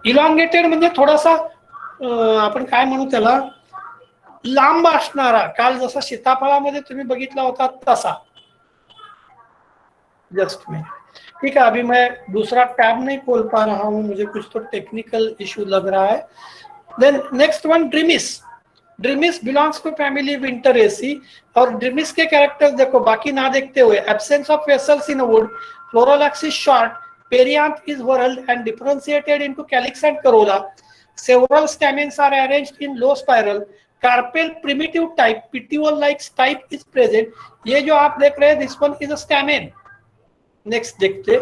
इलॉन्गेटेड म्हणजे थोडासा आपण काय म्हणू त्याला, लांब असणारा, काल जसा सीताफळामध्ये तुम्ही बघितला होता तसा। जस्ट में ठीक है, अभी मैं दूसरा टैब नहीं खोल पा रहा हूँ, मुझे कुछ तो टेक्निकल इशू लग रहा है। Then next one Drimys. Drimys belongs to family Winteraceae, और ड्रीमिस के कैरेक्टर्स देखो, बाकी ना देखते हुए, absence of vessels in wood, floral axis short, perianth is whorled and differentiated into calyx and corolla, several stamens are arranged in low spiral, carpel primitive type petiole like type is present. ये जो आप देख रहे हैं this one is a stamen. Next देखते,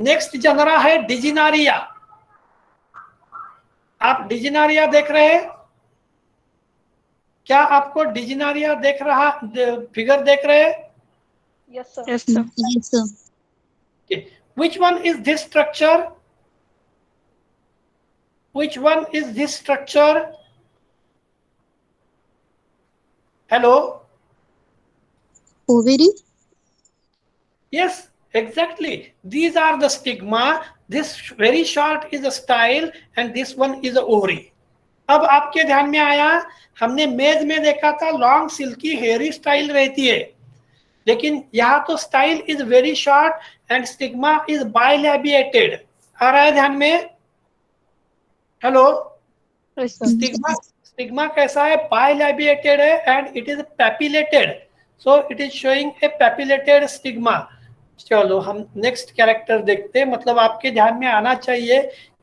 next genera है डिजिनारिया। आप डिजिनारिया देख रहे हैं क्या? आपको डिजिनारिया देख रहा, फिगर देख रहे हैं? Yes, sir. Yes, sir. Yes, sir. Okay. Which one is this structure? Which one is this structure? Hello? Ovary. Yes, exactly. These are the stigma. This very short is a style and this one is a ovary. अब आपके ध्यान में आया, हमने मेज में देखा था लॉन्ग सिल्की हेयरी स्टाइल रहती है, लेकिन यहाँ तो style is very short and stigma is bilabiated. आ रहा है ध्यान में? हेलो? Yes, sir. स्टिग्मा कैसा है? बाइलैबिएटेड है and it is papillated, so it is showing a papillated stigma. चलो हम नेक्स्ट कैरेक्टर देखते हैं। मतलब आपके ध्यान में आना चाहिए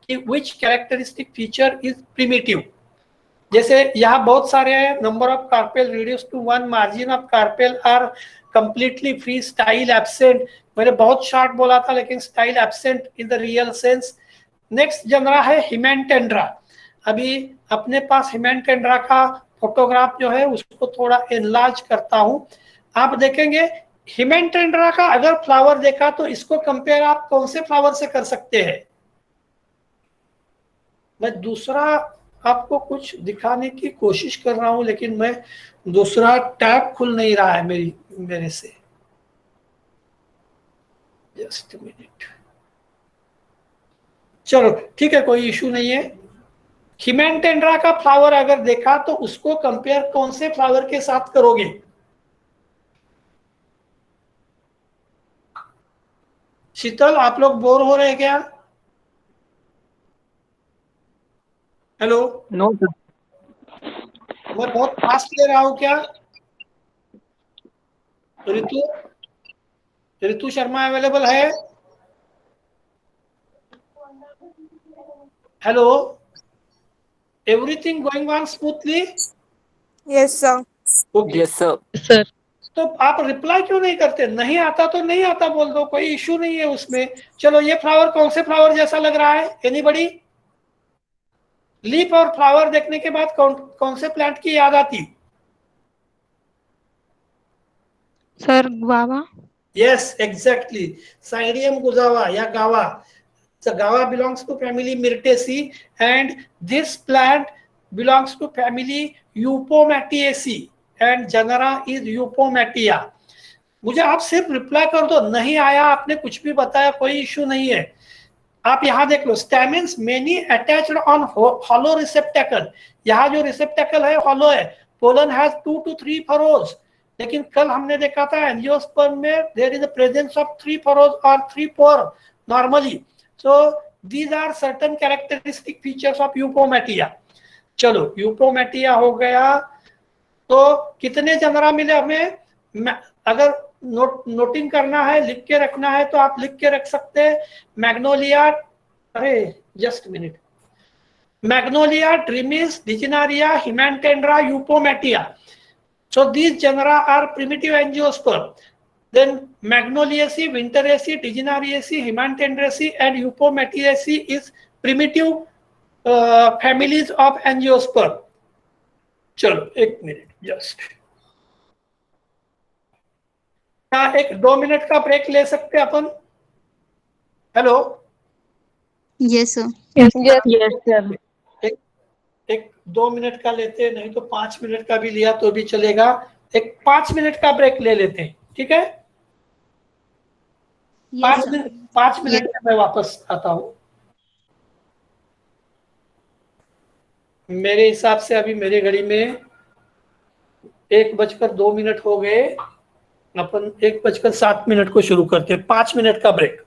कि which characteristic feature is primitive. जैसे यहाँ बहुत सारे हैं, number of carpel reduce to 1, margin of carpel are completely free, style absent. मैंने बहुत शॉर्ट बोला था लेकिन style absent in the real sense. Next genera है हिमेंटेंड्रा। अभी अपने पास हिमेंटेंड्रा का फोटोग्राफ जो है उसको थोड़ा एनलार्ज करता हूं। आप देखेंगे हिमेंटेंड्रा का अगर फ्लावर देखा तो इसको कंपेयर आप कौन से फ्लावर से कर सकते हैं? मैं दूसरा आपको कुछ दिखाने की कोशिश कर रहा हूं लेकिन मैं दूसरा टैब खुल नहीं रहा है मेरे से। Just minute. चलो ठीक है, कोई इशू नहीं है। हिमेंटेंड्रा का फ्लावर अगर देखा तो उसको कंपेयर कौन से फ्लावर के साथ करोगे? शीतल, आप लोग बोर हो रहे हैं क्या? हेलो? No sir. मैं बहुत फास्ट ले रहा हूं क्या? ऋतु शर्मा अवेलेबल है? Hello? Everything going on smoothly? Yes, sir. Okay. Yes sir. तो आप रिप्लाई क्यों नहीं करते? नहीं आता तो नहीं आता बोल दो, कोई इशू नहीं है उसमें। चलो ये फ्लावर कौन से फ्लावर जैसा लग रहा है? एनीबडी? लीफ और फ्लावर देखने के बाद कौन से प्लांट की याद आती? Sir, guava. यस एग्जैक्टली, साइडियम गुजावा या गावा। So gawa belongs to family Myrtaceae and this plant belongs to family Eupomatiaceae and genera is Eupomatia. मुझे आप सिर्फ रिप्लाई कर दो, नहीं आया आपने कुछ भी बताया कोई इशू नहीं है। आप यहाँ देख लो, stamens many attached on hollow receptacle. यहाँ जो रिसेप्टेकल है हॉलो है। पोलन हैज 2 to 3 फरोज, लेकिन कल हमने देखा था एंजियोस्पर्म में there is a presence of 3 furrows और 3 pore normally. So these are certain characteristic features of Eupomatia. चलो यूपोमेटिया हो गया। तो कितने जनरा मिले हमें? अगर नोटिंग करना है, लिख के रखना है तो आप लिख के रख सकते हैं। मैग्नोलिया, अरे just minute, Magnolia, Drimys, Degeneria, Himantandra, Eupomatia. So these genera are primitive angiosperm. Then Magnoliaceae, Winteraceae, Digenariaceae, Himentendraceae and Eupomatiaceae is primitive families of angiosperm. चलो एक मिनट जस्ट, क्या 1-2 मिनट का ब्रेक ले सकते अपन? Hello? Yes, sir. Yes, sir. एक 2 minute का लेते हैं, नहीं तो 5 मिनट का भी लिया तो भी चलेगा। एक 5 मिनट का ब्रेक ले लेते हैं, ठीक है? Yes, sir. 5 मिनट में मैं वापस आता हूँ। मेरे हिसाब से अभी मेरी घड़ी में 1:02 हो गए। अपन 1:07 को शुरू करते हैं। 5 मिनट का ब्रेक।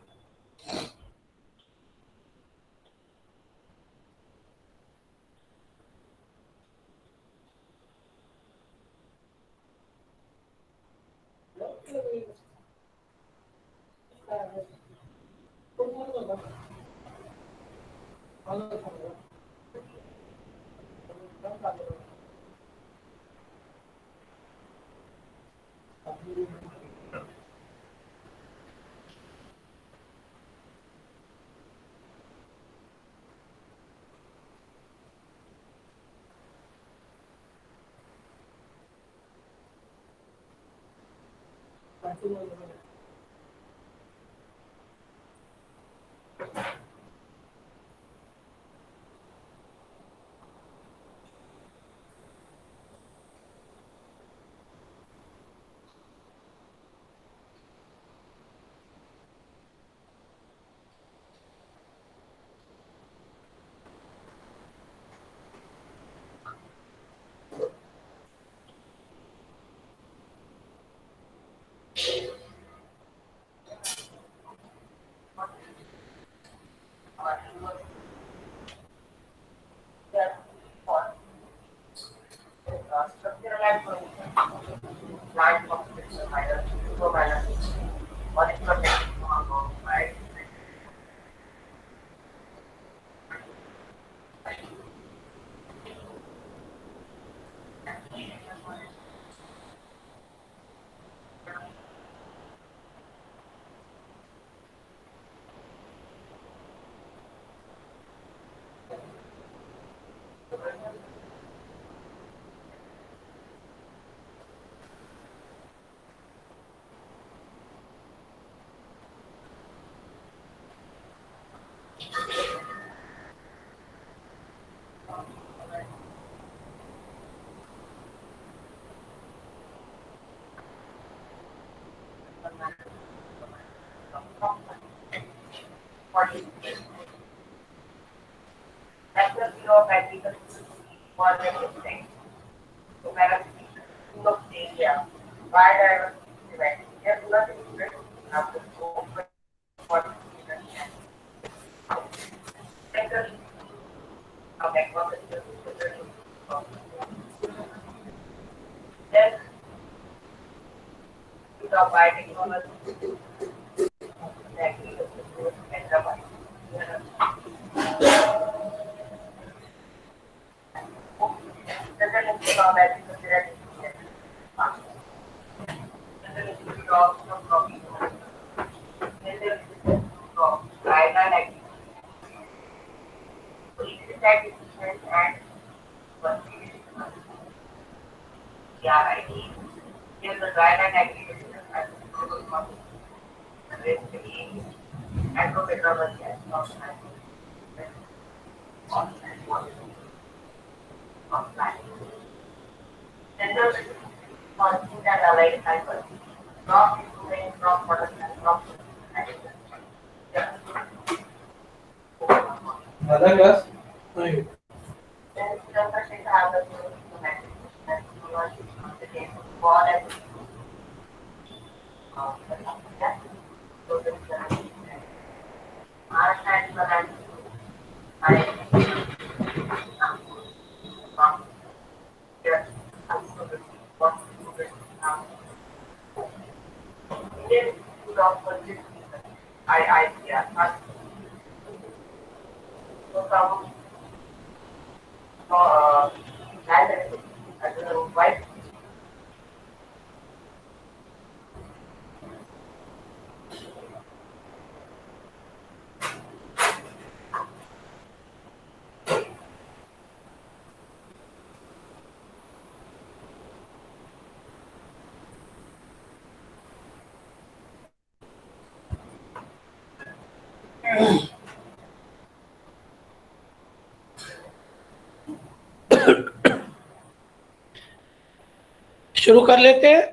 शुरू कर लेते हैं।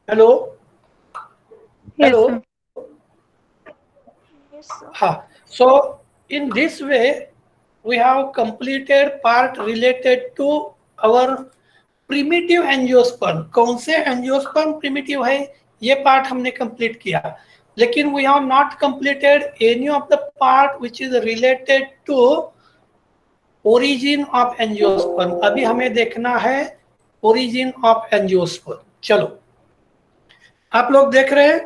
Hello Yes, hello sir. Yes, sir. हाँ, so in this way we have completed part related to our primitive angiosperm। कौन से angiosperm primitive है ये पार्ट हमने कंप्लीट किया, लेकिन we have not completed any of the part which is related to origin of angiosperm। अभी हमें देखना है origin of angiosperm। चलो आप लोग देख रहे हैं?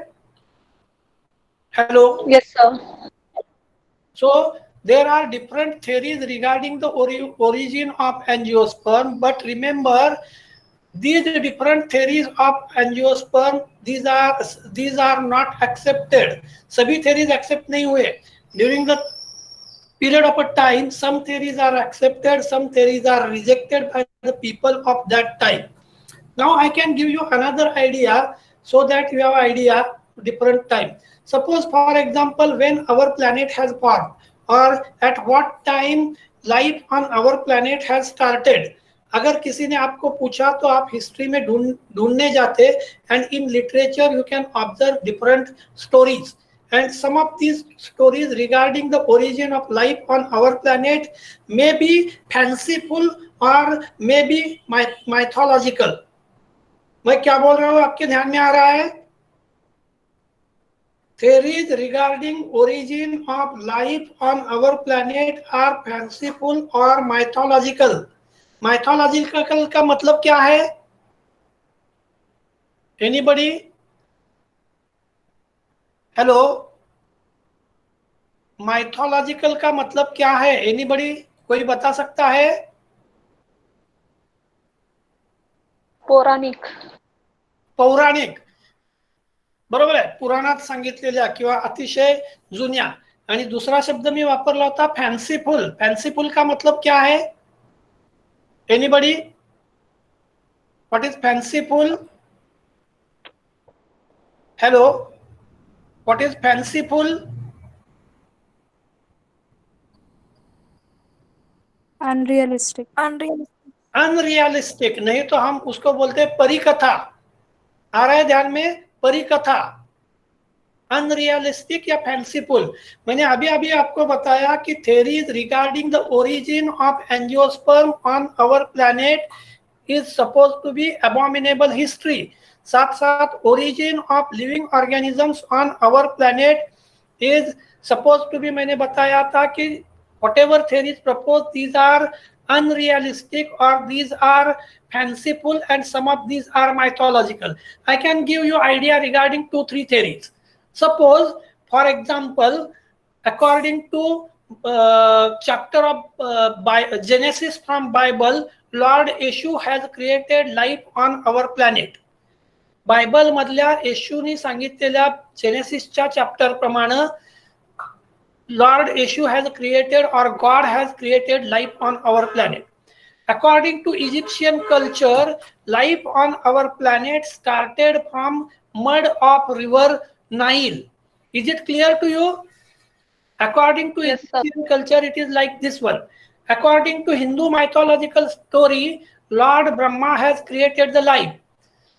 Hello. Yes, sir. So there are different theories regarding the origin of angiosperm, but remember these different theories of angiosperm, these are not accepted। सभी theories accept नहीं हुए। During the period of a time, some theories are accepted, some theories are rejected by the people of that time। Now I can give you another idea so that you have idea different time. Suppose for example when our planet has formed or at what time life on our planet has started. अगर किसी ने आपको पूछा तो आप history में ढूंढने जाते and in literature you can observe different stories and some of these stories regarding the origin of life on our planet may be fanciful or may be mythological. मैं क्या बोल रहा हूँ आपके ध्यान में आ रहा है? Theories regarding origin of life on our planet are fanciful or mythological. Mythological का मतलब क्या है? Anybody? हेलो, माइथोलॉजिकल का मतलब क्या है? एनीबडी कोई बता सकता है? पौराणिक. पौराणिक बरोबर आहे. पुराणात सांगितलेल्या किंवा अतिशय जुन्या. आणि दुसरा शब्द मी वापरला होता फॅन्सीफुल. फॅन्सीफुल का मतलब क्या है? Anybody? What is fanciful? Hello, What is fanciful? Unrealistic. Unrealistic नहीं तो हम उसको बोलते हैं परिकथा. आ रहा है ध्यान में? परिकथा. अनरियलिस्टिक या फैंसीफुल. मैंने अभी अभी आपको बताया कि theories regarding the origin of angiosperm on our planet is supposed to be abominable history. साथ साथ origin of living organisms on our planet is supposed to be, मैंने बताया था कि whatever theories proposed, these are unrealistic or these are fanciful and some of these are mythological. I can give you idea regarding 2-3 theories. Suppose for example according to chapter of Genesis from Bible, Lord Yeshu has created life on our planet. Bible मधल्या येशूनी सांगितलेल्या जेनेसिसच्या chapter प्रमाणे Lord Yeshu has created और God has created life on our planet. According to Egyptian culture, life on our planet started from mud of river Nile. Is it clear to you? According to Egyptian culture, it is like this one. According to Hindu mythological story, Lord Brahma has created the life.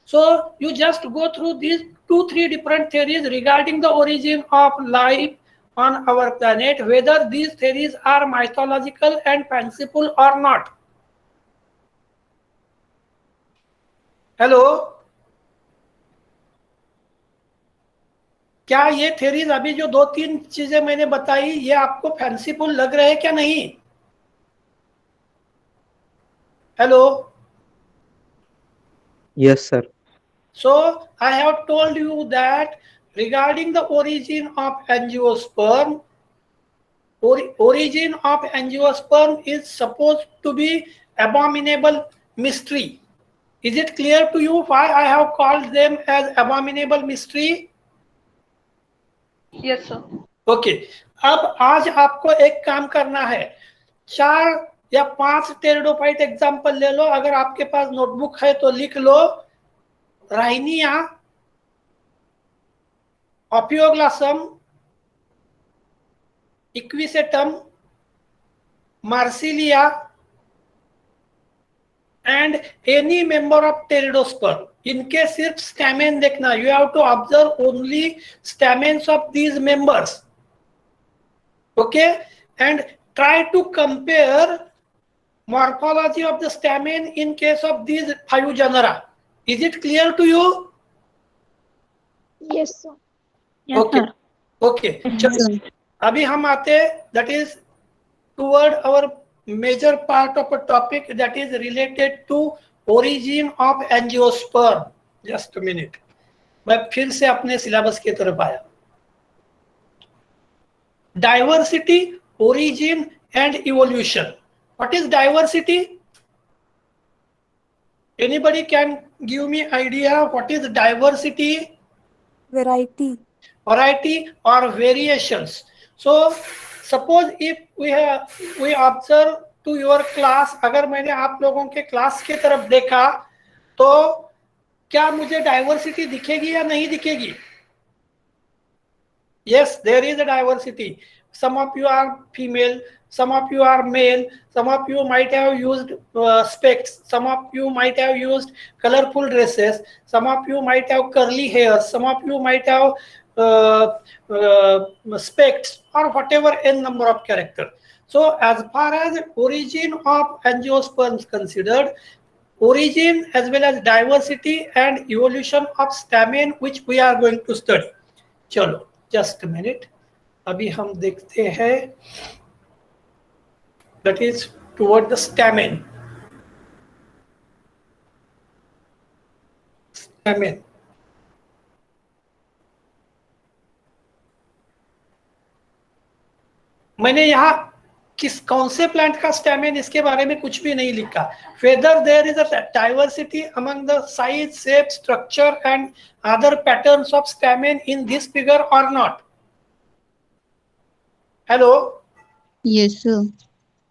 So you just go through these 2-3 different theories regarding the origin of life on our planet, whether these theories are mythological and fanciful or not. Hello? क्या ये theories अभी जो 2-3 चीजें मैंने बताई ये आपको fanciful लग रहे हैं क्या नहीं? Hello? Yes, sir. So I have told you that regarding the origin of angiosperm, origin of angiosperm is supposed to be abominable mystery. Is it clear to you why I have called them as abominable mystery? Yes, sir. Okay. अब आज आपको एक काम करना है. 4 या 5 pteridophyte example ले लो. अगर आपके पास नोटबुक है तो लिख लो. Rhynia, Ophioglossum, Equisetum, Marsilea and any member of pteridosperm. इनके सिर्फ स्टैमेन देखना. You have to observe only stamens of these members. Okay, and try to compare morphology of the stamen in case of these 5 genera. Is it clear to you? Yes, sir. Okay. Okay. चलो, अभी हम आते that is toward our major part of a topic that is related to origin of angiosperm. Just a minute. मैं फिर से अपने syllabus की तरफ आया. Diversity, origin and evolution. What is diversity? Anybody can give me idea what is diversity? Variety. Variety or variations. So suppose if we observe to your class, अगर मैंने आप लोगों के क्लास की तरफ देखा तो क्या मुझे डाइवर्सिटी दिखेगी या नहीं दिखेगी? Yes, there is a diversity. Some of you are female, some of you are male, some of you might have used specs, some of you might have used colorful dresses, some of you might have curly hair, some of you might have specs or whatever n number of characters. So as far as origin of angiosperms considered, origin as well as diversity and evolution of stamen which we are going to study. चलो just minute, अभी हम देखते हैं that is toward the stamen. Stamen मैंने यहाँ कौन से plant का स्टैमेन इसके बारे में कुछ भी नहीं लिखा. Whether there is a diversity among the size, shape, structure and other patterns of stamen in this figure और not. Hello. Yes, sir.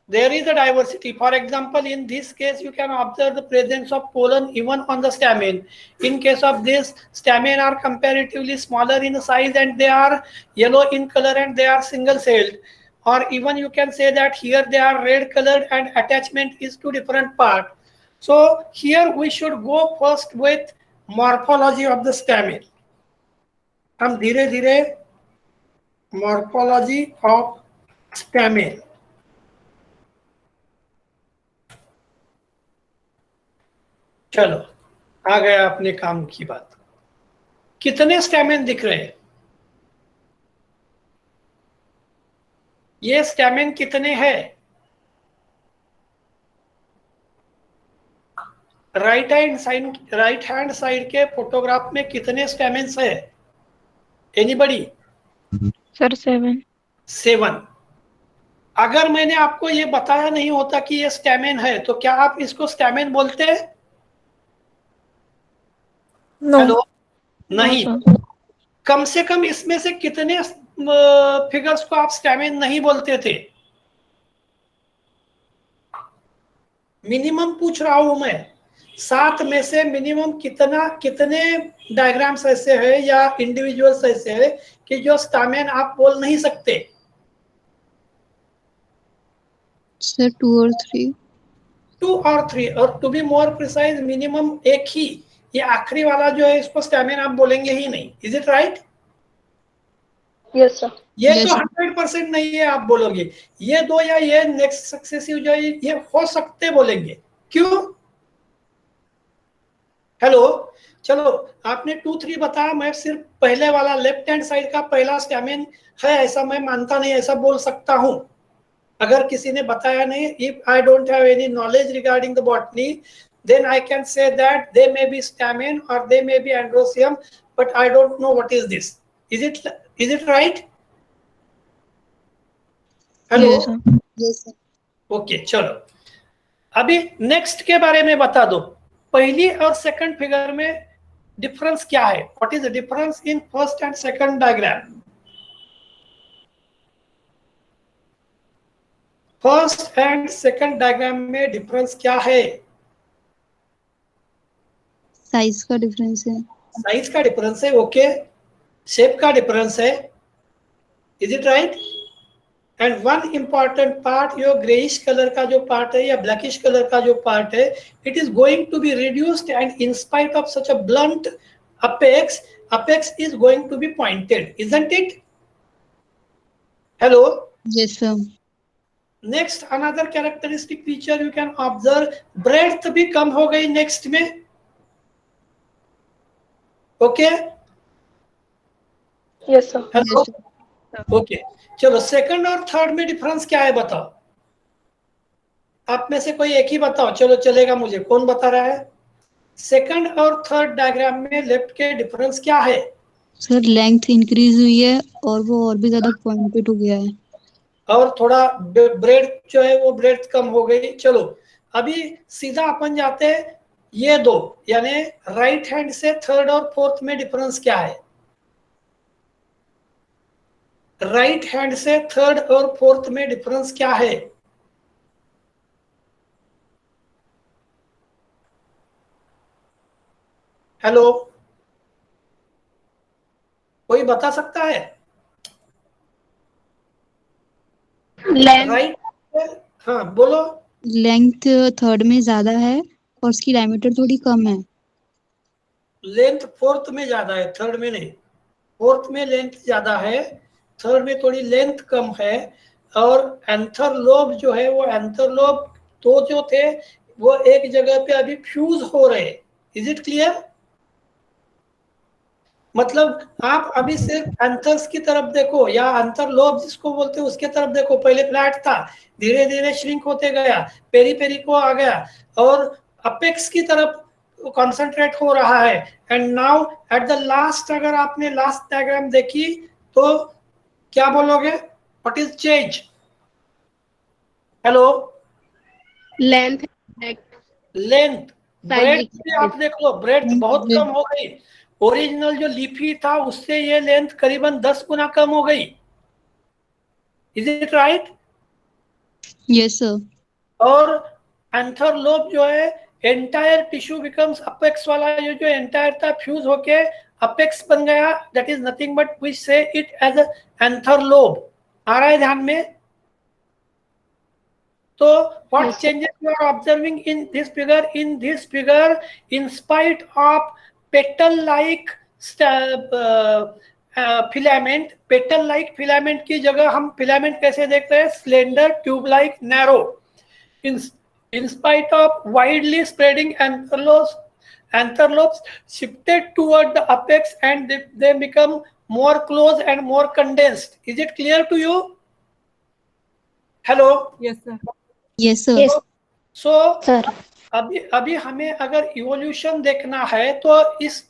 There is a diversity. For example, in this case, you can observe the presence of pollen even on the stamen. In case of this, stamen are comparatively smaller in size and they are yellow in color and they are single-celled. Or even you can say that here they are red-colored and attachment is to different part. So here we should go first with morphology of the stamen. हम धीरे-धीरे morphology of stamen. चलो आ गया अपने काम की बात. कितने stamen दिख रहे हैं? ये स्टैमेन कितने हैं? राइट हैंड साइड के फोटोग्राफ में कितने स्टैमेन्स है? एनीबडी? सर 7. 7. अगर मैंने आपको ये बताया नहीं होता कि ये स्टैमेन है तो क्या आप इसको स्टैमेन बोलते हैं? हेलो. नहीं. कम से कम इसमें से कितने फिगर्स को आप स्टैमेन नहीं बोलते थे? मिनिमम पूछ रहा हूं मैं. 7 में से मिनिमम कितने डायग्राम्स ऐसे हैं या इंडिविजुअल्स ऐसे हैं कि जो स्टैमेन आप बोल नहीं सकते? Sir, 2 or 3. 2 और 3. और to be more precise minimum एक ही, ये आखिरी वाला जो है इसको स्टैमेन आप बोलेंगे ही नहीं. Is it right? Yes, sir. ये Yes, तो sir. 100% नहीं है आप बोलोगे. ये 2 या ये नेक्स्ट सक्सेसिव जो है ये हो सकते बोलेंगे. क्यों? हेलो. चलो आपने 2, 3 बताया, मैं सिर्फ पहले वाला लेफ्ट हैंड साइड का पहला स्टैमेन है ऐसा मैं मानता नहीं, ऐसा बोल सकता हूं अगर किसी ने बताया नहीं. If I don't have any knowledge regarding the botany, then I can say that they may be stamen or they may be androecium, but I don't know what is this. Is it right? Hello. Yes, sir. Yes, sir. Okay, चलो अभी next के बारे में बता दो. पहली और second figure में डिफरेंस क्या है? What is the difference in first and second diagram? First and second diagram में डिफरेंस क्या है? साइज का डिफरेंस है. साइज का डिफरेंस है. ओके. शेप का डिफरेंस है. Is it right? And one important part, your greyish colour का जो पार्ट है या ब्लैकिश कलर का जो पार्ट है, it is going to be reduced and in spite of such a blunt apex is going to be pointed, isn't it? Hello. Yes, sir. Next another characteristic feature you can observe, breadth भी कम हो गई next में. Okay. Yes, sir. Hello. Okay. चलो second और third में difference क्या है बताओ. आप में से कोई एक ही बताओ. चलो चलेगा मुझे. कौन बता रहा है? सेकंड और थर्ड डायग्राम में लेफ्ट के डिफरेंस क्या है? सर लेंथ इंक्रीज हुई है और वो और भी ज्यादा पॉइंटेड हो गया है. और थोड़ा ब्रेड्थ जो है वो ब्रेड्थ कम हो गई. चलो अभी सीधा अपन जाते हैं ये 2, यानी राइट हैंड से थर्ड और फोर्थ में डिफरेंस क्या है? राइट हैंड से थर्ड और फोर्थ में डिफरेंस क्या है? हेलो, कोई बता सकता है? राइट, हाँ बोलो। लेंथ थर्ड में ज्यादा है और उसकी डायमीटर थोड़ी कम है। लेंथ फोर्थ में ज्यादा है, थर्ड में नहीं। फोर्थ में लेंथ ज्यादा है, थर्ड में थोड़ी लेंथ कम है। और एंथर लोब जो है, वो एंथर लोब दो जो थे वो एक जगह पे अभी फ्यूज हो रहे। Is it clear? मतलब आप अभी सिर्फ एंथर्स की तरफ देखो, या एंथर लोब जिसको बोलते हैं उसके तरफ देखो। पहले फ्लैट था, धीरे धीरे श्रिंक होते गया, पेरी पेरी को आ गया, और अपेक्स की तरफ कॉन्सेंट्रेट हो रहा है। And now at the last, अगर आपने लास्ट डायग्राम देखी तो क्या बोलोगे? What is change? Hello, length, length, breadth भी आप देख लो, ब्रेथ बहुत कम हो गई। ओरिजिनल जो लीफी था उससे ये लेंथ करीबन 10 गुना कम हो गई। Is it right? Yes sir. और एंथर लोब जो है, एंटायर टिश्यू बिकम्स अपेक्स वाला, ये जो एंटायर था फ्यूज होके अपेक्स बन गया। That is nothing but we say it as anther lobe. आ रहा है ध्यान में? So what Yes, sir. changes you are observing in this figure? In this figure, in spite of petal-like filament, petal-like filament की जगह हम filament कैसे देखते हैं? Slender, tube-like, narrow. In spite of widely spreading antherlobes shifted toward the apex, and they become more close and more condensed. Is it clear to you? Hello. Yes, sir. Yes sir. Yes, so sir. अभी हमें अगर evolution देखना है तो इस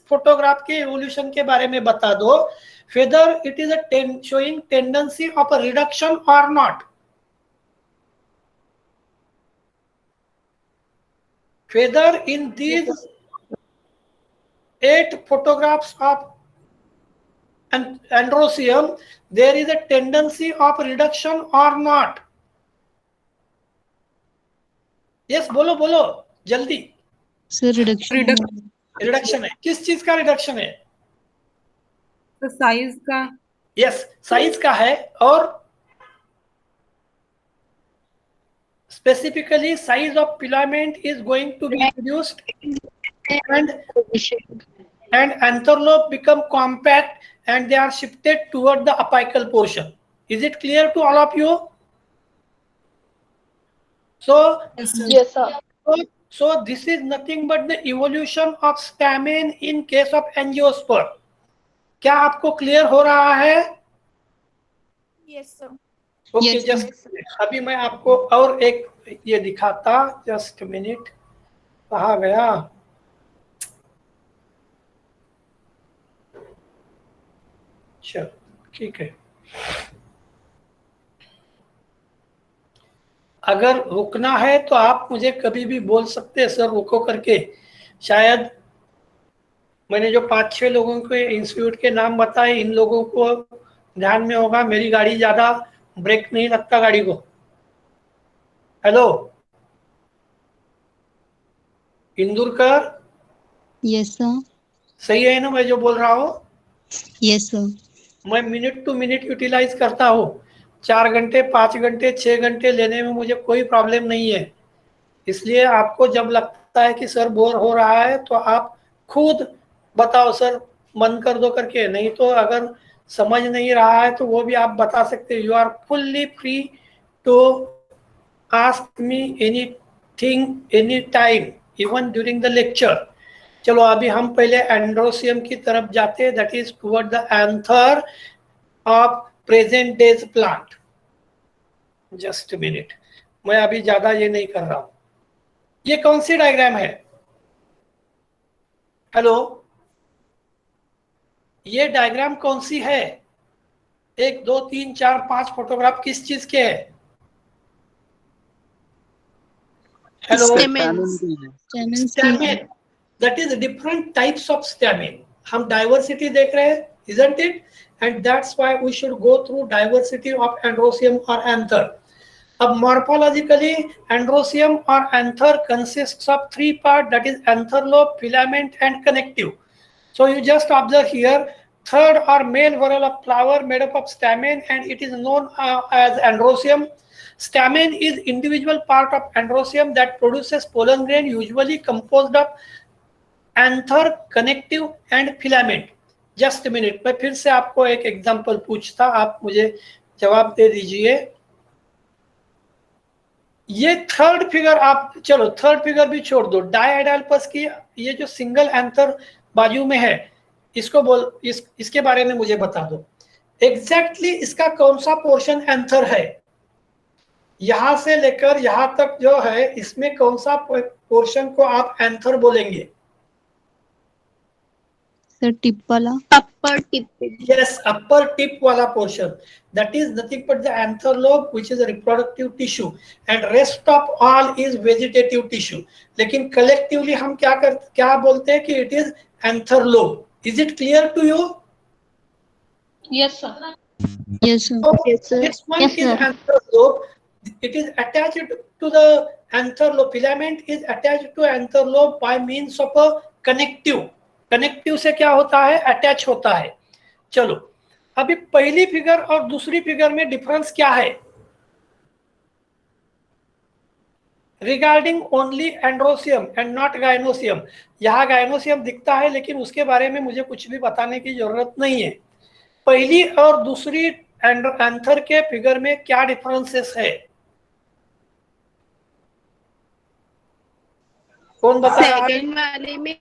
photograph के evolution के बारे में बता दो। whether it is showing tendency of a reduction or not. Whether in these 8 photographs of androecium there is a tendency of reduction or not. Yes, बोलो बोलो जल्दी। सर रिडक्शन रिडक्शन है, किस चीज का रिडक्शन है? तो साइज का। यस, साइज का है। और specifically size of filament is going to be reduced and anther lobe become compact and they are shifted toward the apical portion. Is it clear to all of you? So Yes, sir. so this is nothing but the evolution of stamen in case of angiosperm. क्या आपको clear हो रहा है? Yes, sir. Okay, Yes, just अभी मैं आपको और एक ये दिखाता। जस्ट मिनट, कहाँ गया? चलो ठीक है। अगर रुकना है तो आप मुझे कभी भी बोल सकते हैं, सर रुको करके। शायद मैंने जो 5-6 लोगों के इंस्टीट्यूट के नाम बताए, इन लोगों को ध्यान में होगा। मेरी गाड़ी ज्यादा ब्रेक नहीं लगता गाड़ी को। Hello Indurkar, yes sir. सही है ना मैं जो बोल रहा हूँ? Yes sir. मैं मिनट टू मिनट यूटिलाइज करता हूँ। 4 घंटे, 5 घंटे, 6 घंटे लेने में मुझे कोई प्रॉब्लम नहीं है। इसलिए आपको जब लगता है कि सर बोर हो रहा है तो आप खुद बताओ सर बंद कर दो करके। नहीं तो अगर समझ नहीं रहा है तो वो भी आप बता सकते हैं। You are fully free to ask me anything any time, even during the lecture. चलो अभी हम पहले एंड्रोसियम की तरफ जाते हैं, that is toward the anther of present days plant. Just minute, मैं अभी ज्यादा ये नहीं कर रहा हूं। ये कौन सी डायग्राम है? हेलो, ये डायग्राम कौन सी है? 1 2 3 4 5 फोटोग्राफ किस चीज के है? Hello, stamen. That is different types of stamen. हम डाइवर्सिटी देख रहे हैं, isn't it? And that's why we should go through diversity of androcium or anther. अब morphologically androsium or anther consists of three parts, that is anther lobe, filament and connective. So you just observe here, third or male whorl of flower made up of stamen and it is known as androsium. Stamen is individual part of androsium that produces pollen grain usually composed of anther, connective and filament. Just minute, मैं फिर से आपको एक example पूछता, आप मुझे जवाब दे दीजिए। ये थर्ड फिगर आप, चलो थर्ड फिगर भी छोड़ दो, डायएडाल्पस की ये जो सिंगल एंथर बाजू में है, इसको इसके बारे में मुझे बता दो एग्जैक्टली इसका कौन सा पोर्शन एंथर है, यहां से लेकर यहां तक जो है इसमें कौन सा पोर्शन को आप एंथर बोलेंगे? सर टिप वाला। Upper tip. Yes, upper tip वाला portion, that is nothing but the anther lobe which is a reproductive tissue and rest of all is vegetative tissue. लेकिन collectively हम क्या बोलते हैं कि it is anther lobe. Is it clear to you? Yes, sir. Yes sir. So Yes, sir. this one Yes, is sir. anther lobe. It is attached to the anther lobe. Filament is attached to anther lobe by means of a connective. Connective से क्या होता है? Attach होता है। चलो अभी पहली figure और दूसरी फिगर में डिफरेंस क्या है? Regarding only androecium and not gynoecium, यहाँ गाइनोसियम दिखता है लेकिन उसके बारे में मुझे कुछ भी बताने की जरूरत नहीं है। पहली और दूसरी एंथर के फिगर में क्या डिफरेंसेस है? कौन बता रहा है? सेकेंड वाले में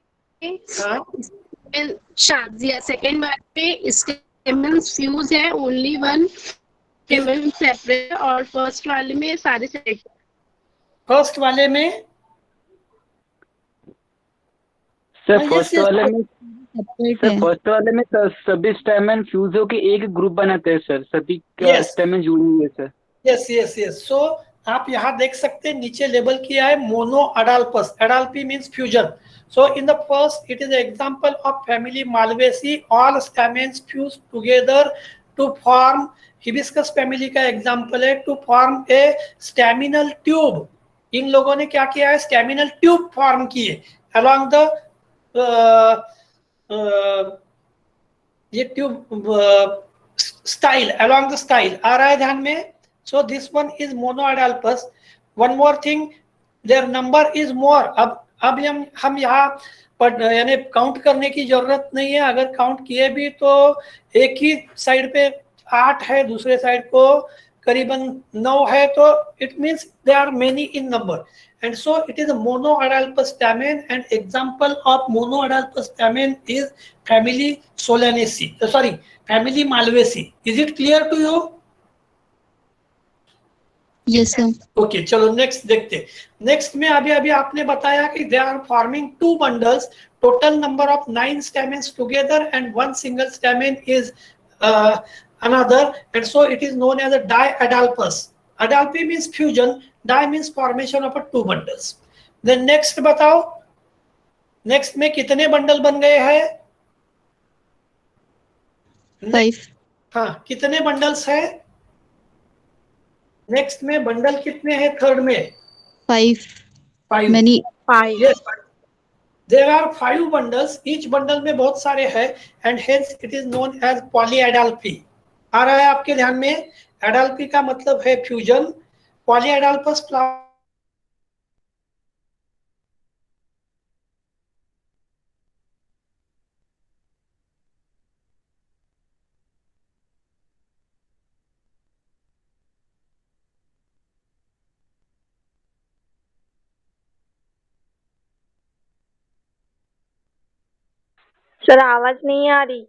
शाजिया, सेकेंड वाले में स्टेमन्स फ्यूज है, ओनली वन स्टेमन सेपरेट, और फर्स्ट वाले में सारे सेपरेट। फर्स्ट वाले में सर फर्स्ट वाले में सेपरेट सर है। फर्स्ट वाले में सभी स्टेमन फ्यूज होके एक ग्रुप बनाते हैं सर, सभी Yes. स्टेमन जुड़ी हुई है sir. Yes yes yes. So आप यहाँ देख सकते हैं नीचे लेबल किया है monadelphous, adelphy means fusion. So in the first it is example of family Malvaceae, all stamens fuse together to form, hibiscus family का एग्जांपल है, to form a staminal tube. इन लोगों ने क्या किया है? स्टेमिनल ट्यूब फॉर्म किए along the ये tube style, along the style. आ रहा है ध्यान में? So this one is monoidalpus. One more thing, their number is more. अब हम यहाँ पर यानी काउंट करने की जरूरत नहीं है। अगर काउंट किए भी तो एक ही साइड पे 8 है, दूसरे साइड को करीबन 9 है, तो it means they are many in number. And so it is a monoidalpus stamen, and example of monoidalpus stamen is family Solanaceae. Sorry, family Malvaceae. Is it clear to you? Yes sir. Okay चलो next देखते। Next में अभी आपने बताया कि they are forming 2 bundles, total number of 9 stamens together and 1 single stamen is another, and so it is known as a diadelphous. Adelphy means fusion, di means formation of 2 bundles. Then next बताओ, next में कितने bundle बन गए हैं? 5। हाँ, कितने bundles है? Next में बंडल कितने हैं? थर्ड में 5 5। Many. 5। Yes, there are 5 bundles. Each bundle में बहुत सारे हैं, and hence it is known as polyadalpy. आ रहा है आपके ध्यान में? एडाल्पी का मतलब है फ्यूजन। पॉलीएडाल्पस फ्लावर सर आवाज नहीं आ रही।